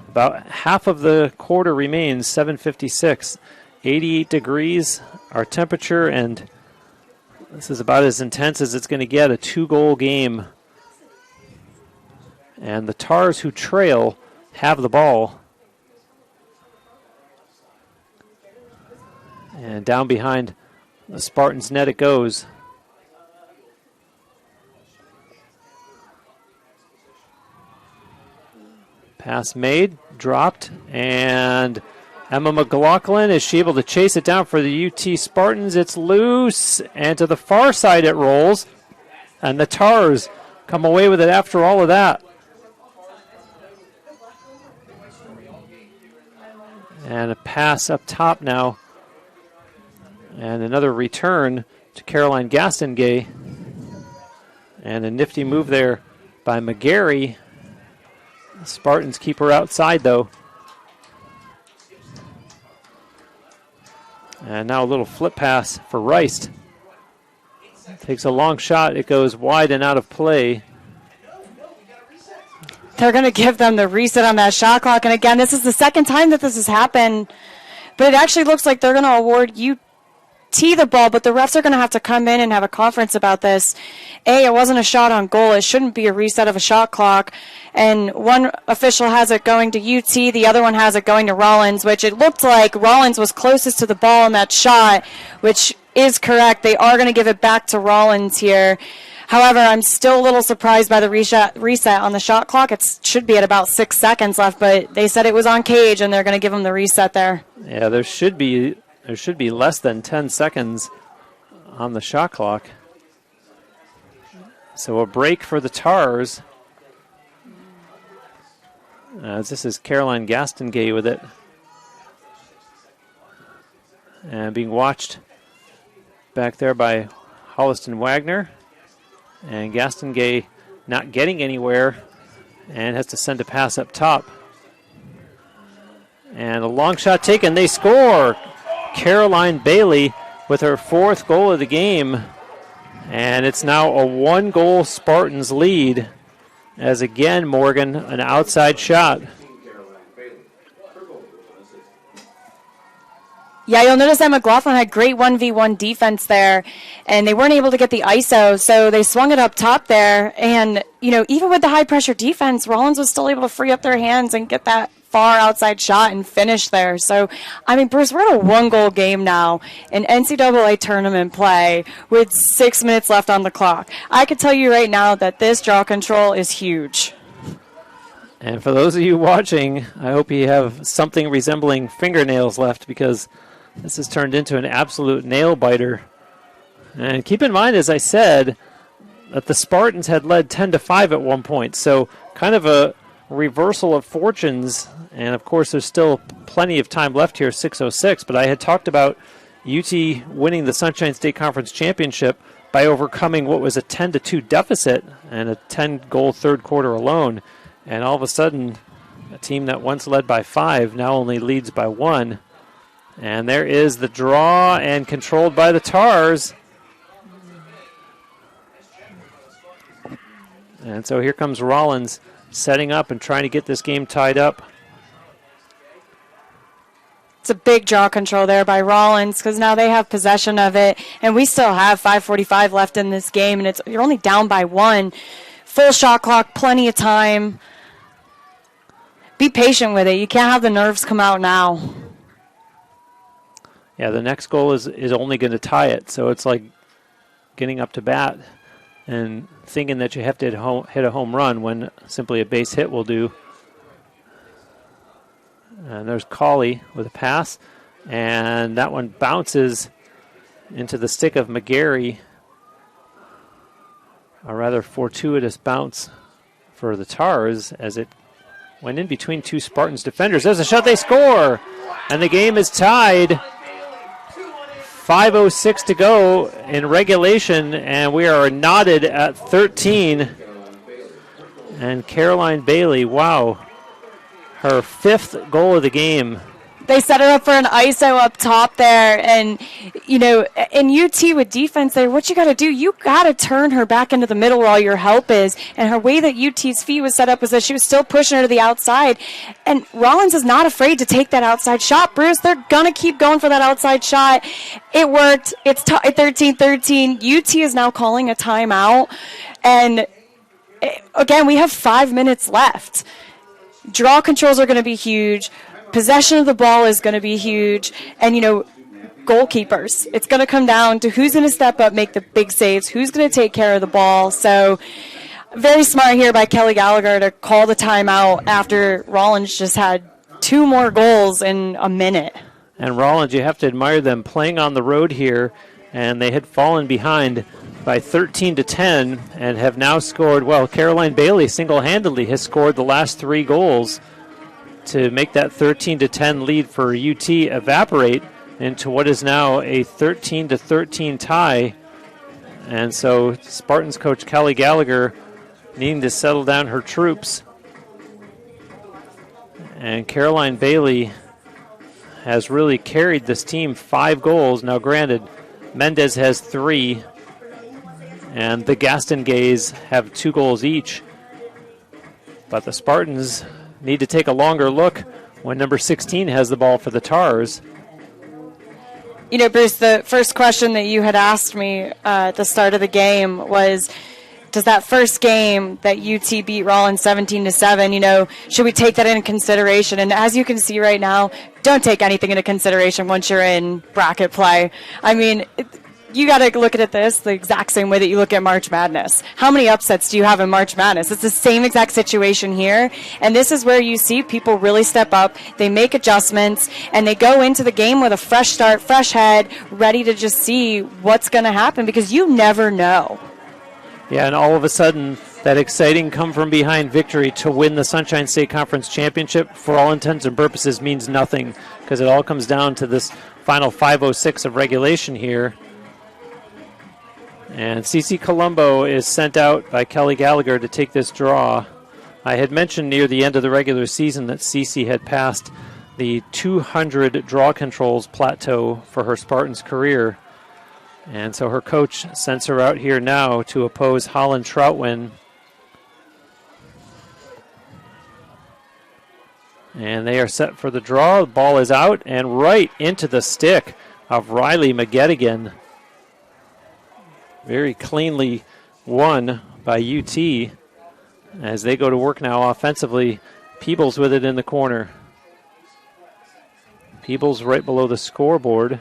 about half of the quarter remains, 7:56. 88 degrees, our temperature, and this is about as intense as it's going to get, a 2-goal game. And the Tars, who trail, have the ball. And down behind the Spartans net it goes. Pass made, dropped, and Emma McLaughlin, is she able to chase it down for the UT Spartans? It's loose, and to the far side it rolls, and the Tars come away with it after all of that. And a pass up top now. And another return to Caroline Gastengay. And a nifty move there by McGarry. The Spartans keep her outside, though. And now a little flip pass for Rice. Takes a long shot. It goes wide and out of play. They're going to give them the reset on that shot clock. And again, this is the second time that this has happened. But it actually looks like they're going to award UT the ball, but the refs are going to have to come in and have a conference about this. It wasn't a shot on goal. It shouldn't be a reset of a shot clock. And one official has it going to UT. The other one has it going to Rollins, which it looked like Rollins was closest to the ball in that shot, which is correct. They are going to give it back to Rollins here. However, I'm still a little surprised by the reset on the shot clock. It should be at about 6 seconds left, but they said it was on cage, and they're going to give them the reset there. Yeah, there should be less than 10 seconds on the shot clock. So a break for the Tars. This is Caroline Gastengay with it. And being watched back there by Holliston Wagner. And Gastengay not getting anywhere and has to send a pass up top. And a long shot taken. They score. Caroline Bailey with her 4th goal of the game. And it's now a 1-goal Spartans lead as again, Morgan, an outside shot. Yeah, you'll notice that McLaughlin had great 1v1 defense there, and they weren't able to get the ISO, so they swung it up top there. And, even with the high-pressure defense, Rollins was still able to free up their hands and get that far outside shot and finish there. So, Bruce, we're in a 1-goal game now in NCAA tournament play with 6 minutes left on the clock. I can tell you right now that this draw control is huge. And for those of you watching, I hope you have something resembling fingernails left, because this has turned into an absolute nail-biter. And keep in mind, as I said, that the Spartans had led 10-5 at one point. So kind of a reversal of fortunes. And, of course, there's still plenty of time left here, 6:06. But I had talked about UT winning the Sunshine State Conference Championship by overcoming what was a 10-2 deficit and a 10-goal third quarter alone. And all of a sudden, a team that once led by 5 now only leads by 1. And there is the draw, and controlled by the Tars. And so here comes Rollins setting up and trying to get this game tied up. It's a big draw control there by Rollins, because now they have possession of it, and we still have 5:45 left in this game, and you're only down by 1. Full shot clock, plenty of time. Be patient with it. You can't have the nerves come out now. Yeah, the next goal is only going to tie it, so it's like getting up to bat and thinking that you have to hit a home run when simply a base hit will do. And there's Colley with a pass. And that one bounces into the stick of McGarry. A rather fortuitous bounce for the Tars as it went in between two Spartans defenders. There's a shot, they score! And the game is tied. 5:06 to go in regulation, and we are knotted at 13. And Caroline Bailey, wow, her 5th goal of the game. They set her up for an ISO up top there. And, you know, in UT with defense there, what you got to do, you got to turn her back into the middle where all your help is. And her way that UT's feet was set up was that she was still pushing her to the outside. And Rollins is not afraid to take that outside shot, Bruce. They're going to keep going for that outside shot. It worked. It's 13-13. UT is now calling a timeout. And, again, we have 5 minutes left. Draw controls are going to be huge. Possession of the ball is going to be huge. And, you know, goalkeepers, it's going to come down to who's going to step up, make the big saves, who's going to take care of the ball. So very smart here by Kelly Gallagher to call the timeout after Rollins just had 2 more goals in a minute. And Rollins, you have to admire them playing on the road here, and they had fallen behind by 13-10 and have now scored. Well, Caroline Bailey single-handedly has scored the last 3 goals to make that 13-10 lead for UT evaporate into what is now a 13-13 tie. And so Spartans coach Kelly Gallagher needing to settle down her troops. And Caroline Bailey has really carried this team. 5 goals. Now granted, Mendez has 3, and the Gaston Gays have 2 goals each. But the Spartans need to take a longer look when number 16 has the ball for the Tars. You know, Bruce, the first question that you had asked me at the start of the game was, does that first game that UT beat Rollins 17-7, you know, should we take that into consideration? And as you can see right now, don't take anything into consideration once you're in bracket play. I mean, you got to look at this the exact same way that you look at March Madness. How many upsets do you have in March Madness? It's the same exact situation here, and this is where you see people really step up, they make adjustments, and they go into the game with a fresh start, fresh head, ready to just see what's going to happen, because you never know. Yeah, and all of a sudden, that exciting come-from-behind victory to win the Sunshine State Conference Championship, for all intents and purposes, means nothing, because it all comes down to this final 5:06 of regulation here. And CC Colombo is sent out by Kelly Gallagher to take this draw. I had mentioned near the end of the regular season that CC had passed the 200 draw controls plateau for her Spartans career. And so her coach sends her out here now to oppose Holland Troutwin. And they are set for the draw. The ball is out and right into the stick of Riley McGettigan. Very cleanly won by UT as they go to work now offensively. Peebles with it in the corner. Peebles right below the scoreboard.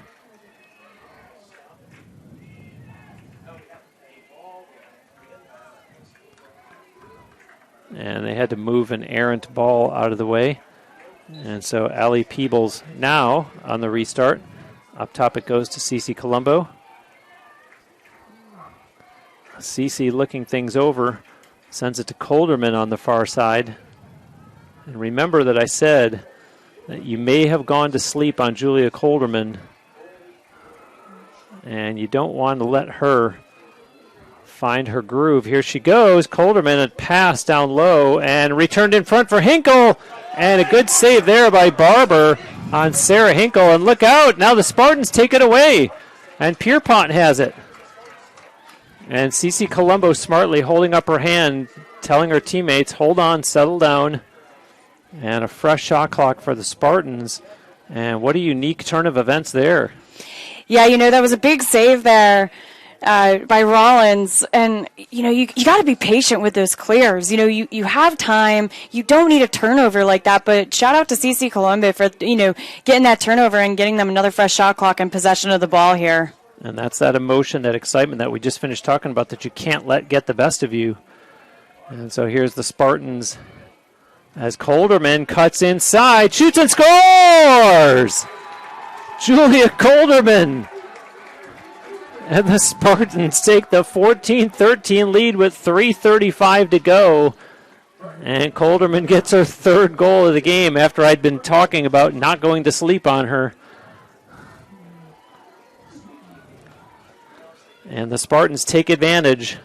And they had to move an errant ball out of the way. And so Allie Peebles now on the restart. Up top it goes to CC Colombo. CC looking things over, sends it to Colderman on the far side. And remember that I said that you may have gone to sleep on Julia Colderman, and you don't want to let her find her groove. Here she goes. Colderman had passed down low and returned in front for Hinkle, and a good save there by Barber on Sarah Hinkle. And look out, now the Spartans take it away, and Pierpont has it. And CC Colombo smartly holding up her hand, telling her teammates, hold on, settle down. And a fresh shot clock for the Spartans. And what a unique turn of events there. Yeah, you know, that was a big save there by Rollins. And, you know, you got to be patient with those clears. You know, you have time. You don't need a turnover like that. But shout out to CC Colombo for, you know, getting that turnover and getting them another fresh shot clock and possession of the ball here. And that's that emotion, that excitement that we just finished talking about that you can't let get the best of you. And so here's the Spartans as Colderman cuts inside, shoots and scores! Julia Colderman. And the Spartans take the 14-13 lead with 3:35 to go. And Colderman gets her third goal of the game after I'd been talking about not going to sleep on her. And the Spartans take advantage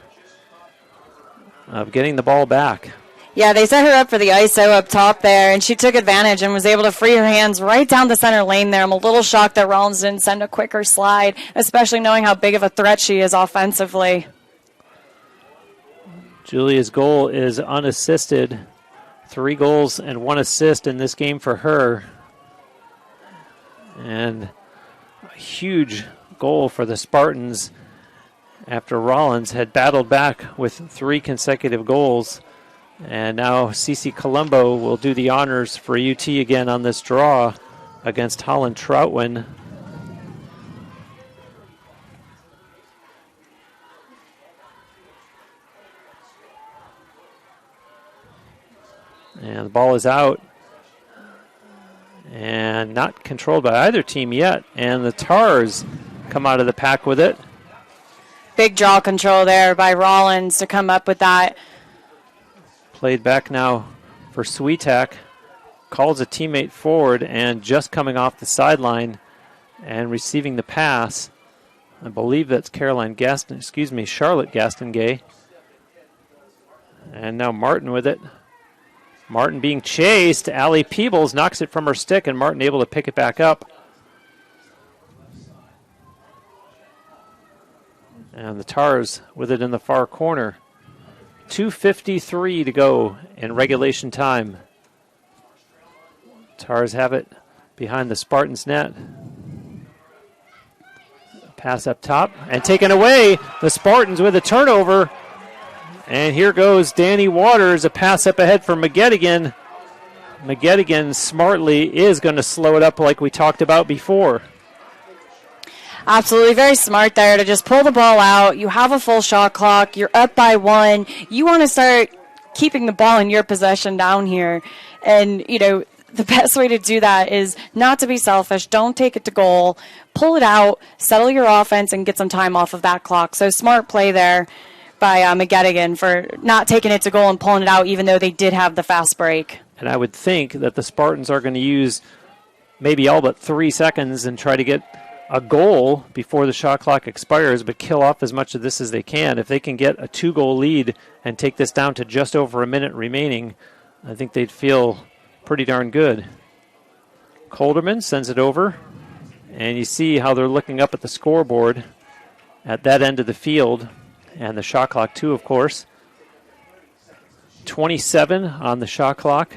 of getting the ball back. Yeah, they set her up for the ISO up top there, and she took advantage and was able to free her hands right down the center lane there. I'm a little shocked that Rollins didn't send a quicker slide, especially knowing how big of a threat she is offensively. Julia's goal is unassisted. 3 goals and 1 assist in this game for her. And a huge goal for the Spartans after Rollins had battled back with 3 consecutive goals. And now Cece Colombo will do the honors for UT again on this draw against Holland Troutwin. And the ball is out and not controlled by either team yet. And the Tars come out of the pack with it. Big draw control there by Rollins to come up with that. Played back now for Sweetak. Calls a teammate forward and just coming off the sideline and receiving the pass. I believe that's Charlotte Gastongay. And now Martin with it. Martin being chased. Allie Peebles knocks it from her stick and Martin able to pick it back up. And the Tars with it in the far corner. 2:53 to go in regulation time. Tars have it behind the Spartans net. Pass up top and taken away. The Spartans with a turnover. And here goes Danny Waters, a pass up ahead for McGettigan. McGettigan smartly is going to slow it up like we talked about before. Absolutely, very smart there to just pull the ball out. You have a full shot clock. You're up by 1. You want to start keeping the ball in your possession down here. And, you know, the best way to do that is not to be selfish. Don't take it to goal. Pull it out, settle your offense, and get some time off of that clock. So smart play there by McGettigan for not taking it to goal and pulling it out, even though they did have the fast break. And I would think that the Spartans are going to use maybe all but 3 seconds and try to get a goal before the shot clock expires, but kill off as much of this as they can. If they can get a 2-goal lead and take this down to just over a minute remaining, I think they'd feel pretty darn good. Colderman sends it over, and you see how they're looking up at the scoreboard at that end of the field, and the shot clock too, of course. 27 on the shot clock.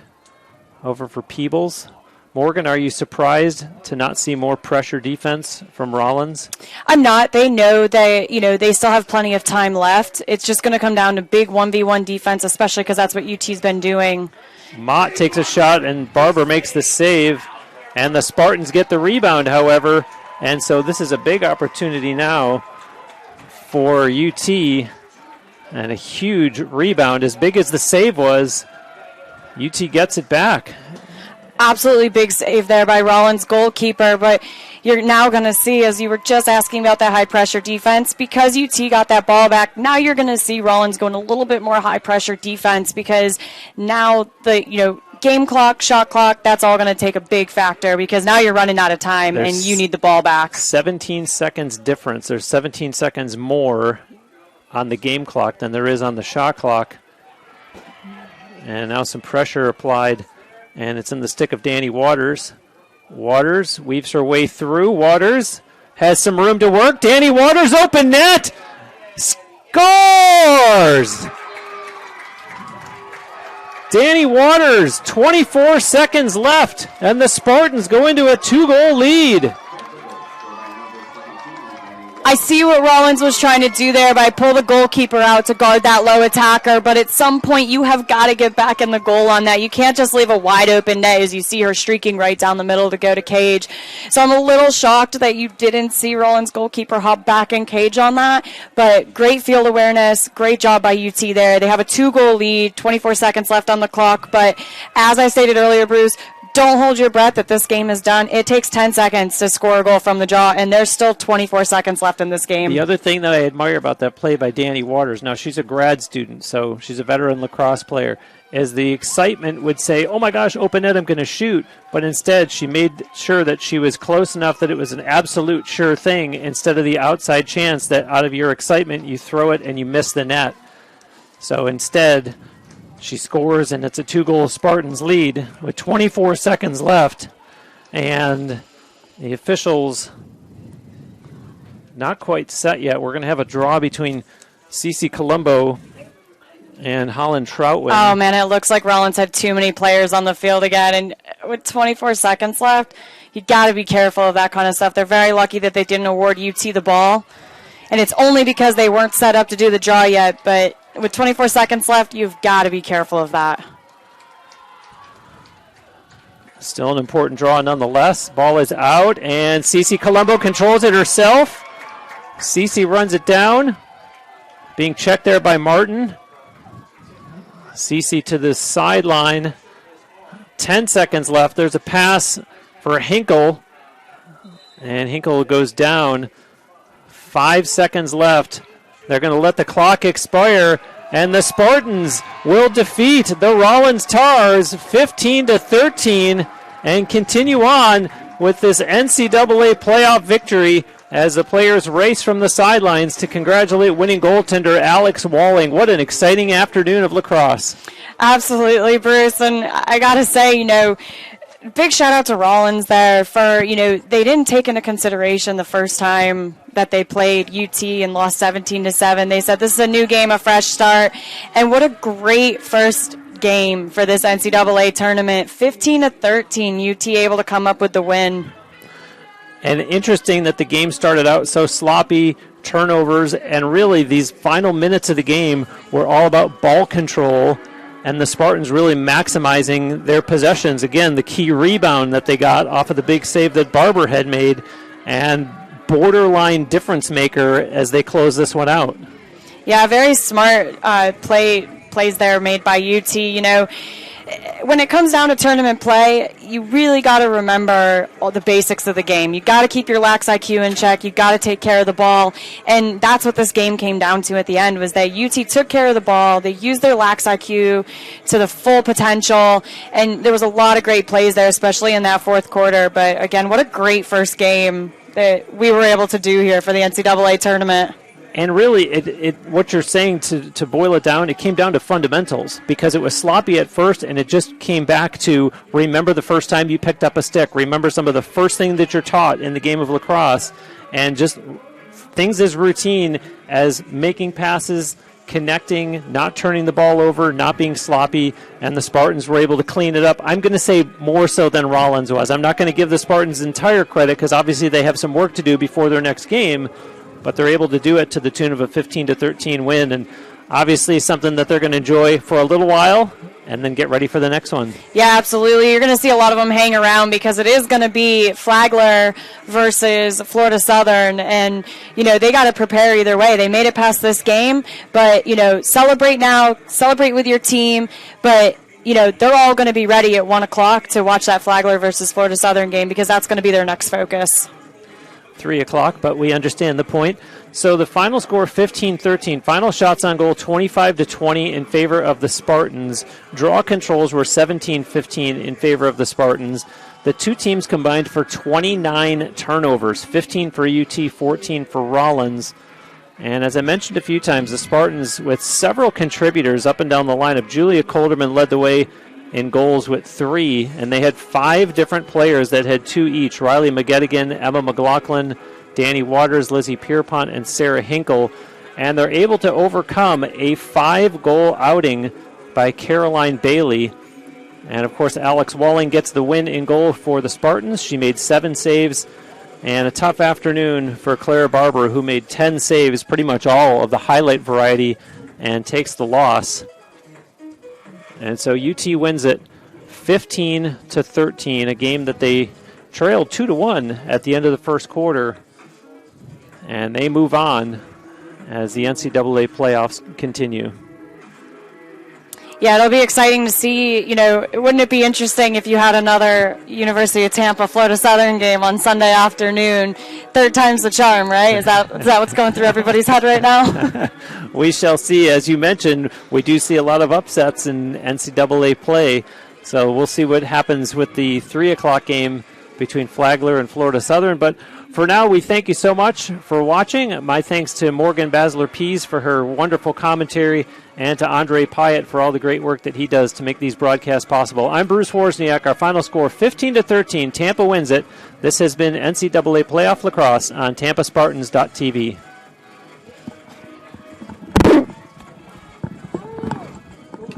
Over for Peebles. Morgan, are you surprised to not see more pressure defense from Rollins? I'm not. They know that, you know, they still have plenty of time left. It's just going to come down to big 1v1 defense, especially because that's what UT's been doing. Mott takes a shot, and Barber makes the save. And the Spartans get the rebound, however. And so this is a big opportunity now for UT. And a huge rebound, as big as the save was. UT gets it back. Absolutely big save there by Rollins' goalkeeper, but you're now going to see, as you were just asking about that high-pressure defense, because UT got that ball back, now you're going to see Rollins going a little bit more high-pressure defense because now the, you know, game clock, shot clock, that's all going to take a big factor because now you're running out of time and you need the ball back. 17 seconds difference. There's 17 seconds more on the game clock than there is on the shot clock. And now some pressure applied. And it's in the stick of Danny Waters. Waters weaves her way through. Waters has some room to work. Danny Waters, open net. Scores! Danny Waters, 24 seconds left. And the Spartans go into a 2-goal lead. I see what Rollins was trying to do there by pull the goalkeeper out to guard that low attacker, but at some point you have got to get back in the goal on that. You can't just leave a wide open net as you see her streaking right down the middle to go to cage. So I'm a little shocked that you didn't see Rollins' goalkeeper hop back in cage on that, but great field awareness, great job by UT there. They have a 2-goal lead, 24 seconds left on the clock, but as I stated earlier, Bruce, don't hold your breath that this game is done. It takes 10 seconds to score a goal from the draw, and there's still 24 seconds left in this game. The other thing that I admire about that play by Danny Waters, now she's a grad student, so she's a veteran lacrosse player, is the excitement would say, oh my gosh, open net, I'm going to shoot. But instead, she made sure that she was close enough that it was an absolute sure thing instead of the outside chance that out of your excitement, you throw it and you miss the net. So instead, she scores, and it's a 2-goal Spartans lead with 24 seconds left. And the officials not quite set yet. We're going to have a draw between Cece Colombo and Holland Troutwin. Oh, man, it looks like Rollins had too many players on the field again. And with 24 seconds left, you got to be careful of that kind of stuff. They're very lucky that they didn't award UT the ball. And it's only because they weren't set up to do the draw yet, but with 24 seconds left, you've got to be careful of that. Still an important draw nonetheless. Ball is out, and Cece Colombo controls it herself. Cece runs it down. Being checked there by Martin. Cece to the sideline. 10 seconds left. There's a pass for Hinkle, and Hinkle goes down. 5 seconds left. They're going to let the clock expire, and the Spartans will defeat the Rollins Tars 15-13 and continue on with this NCAA playoff victory as the players race from the sidelines to congratulate winning goaltender Alex Walling. What an exciting afternoon of lacrosse. Absolutely, Bruce. And I got to say, big shout out to Rollins there for, they didn't take into consideration the first time that they played UT and lost 17-7. They said this is a new game, a fresh start. And what a great first game for this NCAA tournament. 15-13, UT able to come up with the win. And interesting that the game started out so sloppy, turnovers, and really these final minutes of the game were all about ball control and the Spartans really maximizing their possessions. Again, the key rebound that they got off of the big save that Barber had made, and borderline difference maker as they close this one out. Yeah, very smart plays there made by UT. When it comes down to tournament play, you really got to remember all the basics of the game. You got to keep your lax IQ in check. You got to take care of the ball, and that's what this game came down to at the end. Was that UT took care of the ball. They used their lax IQ to the full potential, and there was a lot of great plays there, especially in that fourth quarter. But again, what a great first game that we were able to do here for the NCAA tournament. And really, what you're saying, to boil it down, it came down to fundamentals, because it was sloppy at first, and it just came back to remember the first time you picked up a stick, remember some of the first thing that you're taught in the game of lacrosse, and just things as routine as making passes, connecting, not turning the ball over, not being sloppy, and the Spartans were able to clean it up. I'm going to say more so than Rollins was. I'm not going to give the Spartans entire credit, because obviously they have some work to do before their next game, but they're able to do it to the tune of a 15-13 win, and obviously something that they're going to enjoy for a little while and then get ready for the next one. Yeah, absolutely. You're going to see a lot of them hang around, because it is going to be Flagler versus Florida Southern, and, they got to prepare either way. They made it past this game, but, celebrate now, celebrate with your team, but they're all going to be ready at 1 o'clock to watch that Flagler versus Florida Southern game, because that's going to be their next focus. 3 o'clock, but we understand the point. So the final score, 15-13. Final shots on goal, 25-20 in favor of the Spartans. Draw controls were 17-15 in favor of the Spartans. The two teams combined for 29 turnovers, 15 for UT, 14 for Rollins. And as I mentioned a few times, the Spartans with several contributors up and down the lineup. Julia Colderman led the way in goals with 3, and they had 5 different players that had 2 each. Riley McGettigan, Emma McLaughlin, Danny Waters, Lizzie Pierpont, and Sarah Hinkle. And they're able to overcome a 5-goal outing by Caroline Bailey. And, of course, Alex Walling gets the win in goal for the Spartans. She made 7 saves. And a tough afternoon for Clara Barber, who made 10 saves, pretty much all of the highlight variety, and takes the loss. And so UT wins it 15-13, a game that they trailed 2-1 at the end of the first quarter. And they move on as the NCAA playoffs continue. Yeah, it'll be exciting to see. Wouldn't it be interesting if you had another University of Tampa Florida Southern game on Sunday afternoon? Third time's the charm, right? Is that what's going through everybody's head right now? We shall see. As you mentioned, we do see a lot of upsets in NCAA play, so we'll see what happens with the 3 o'clock game between Flagler and Florida Southern. But for now, we thank you so much for watching. My thanks to Morgan Basler-Pease for her wonderful commentary, and to Andre Pyatt for all the great work that he does to make these broadcasts possible. I'm Bruce Wozniak. Our final score, 15-13. Tampa wins it. This has been NCAA Playoff Lacrosse on TampaSpartans.tv.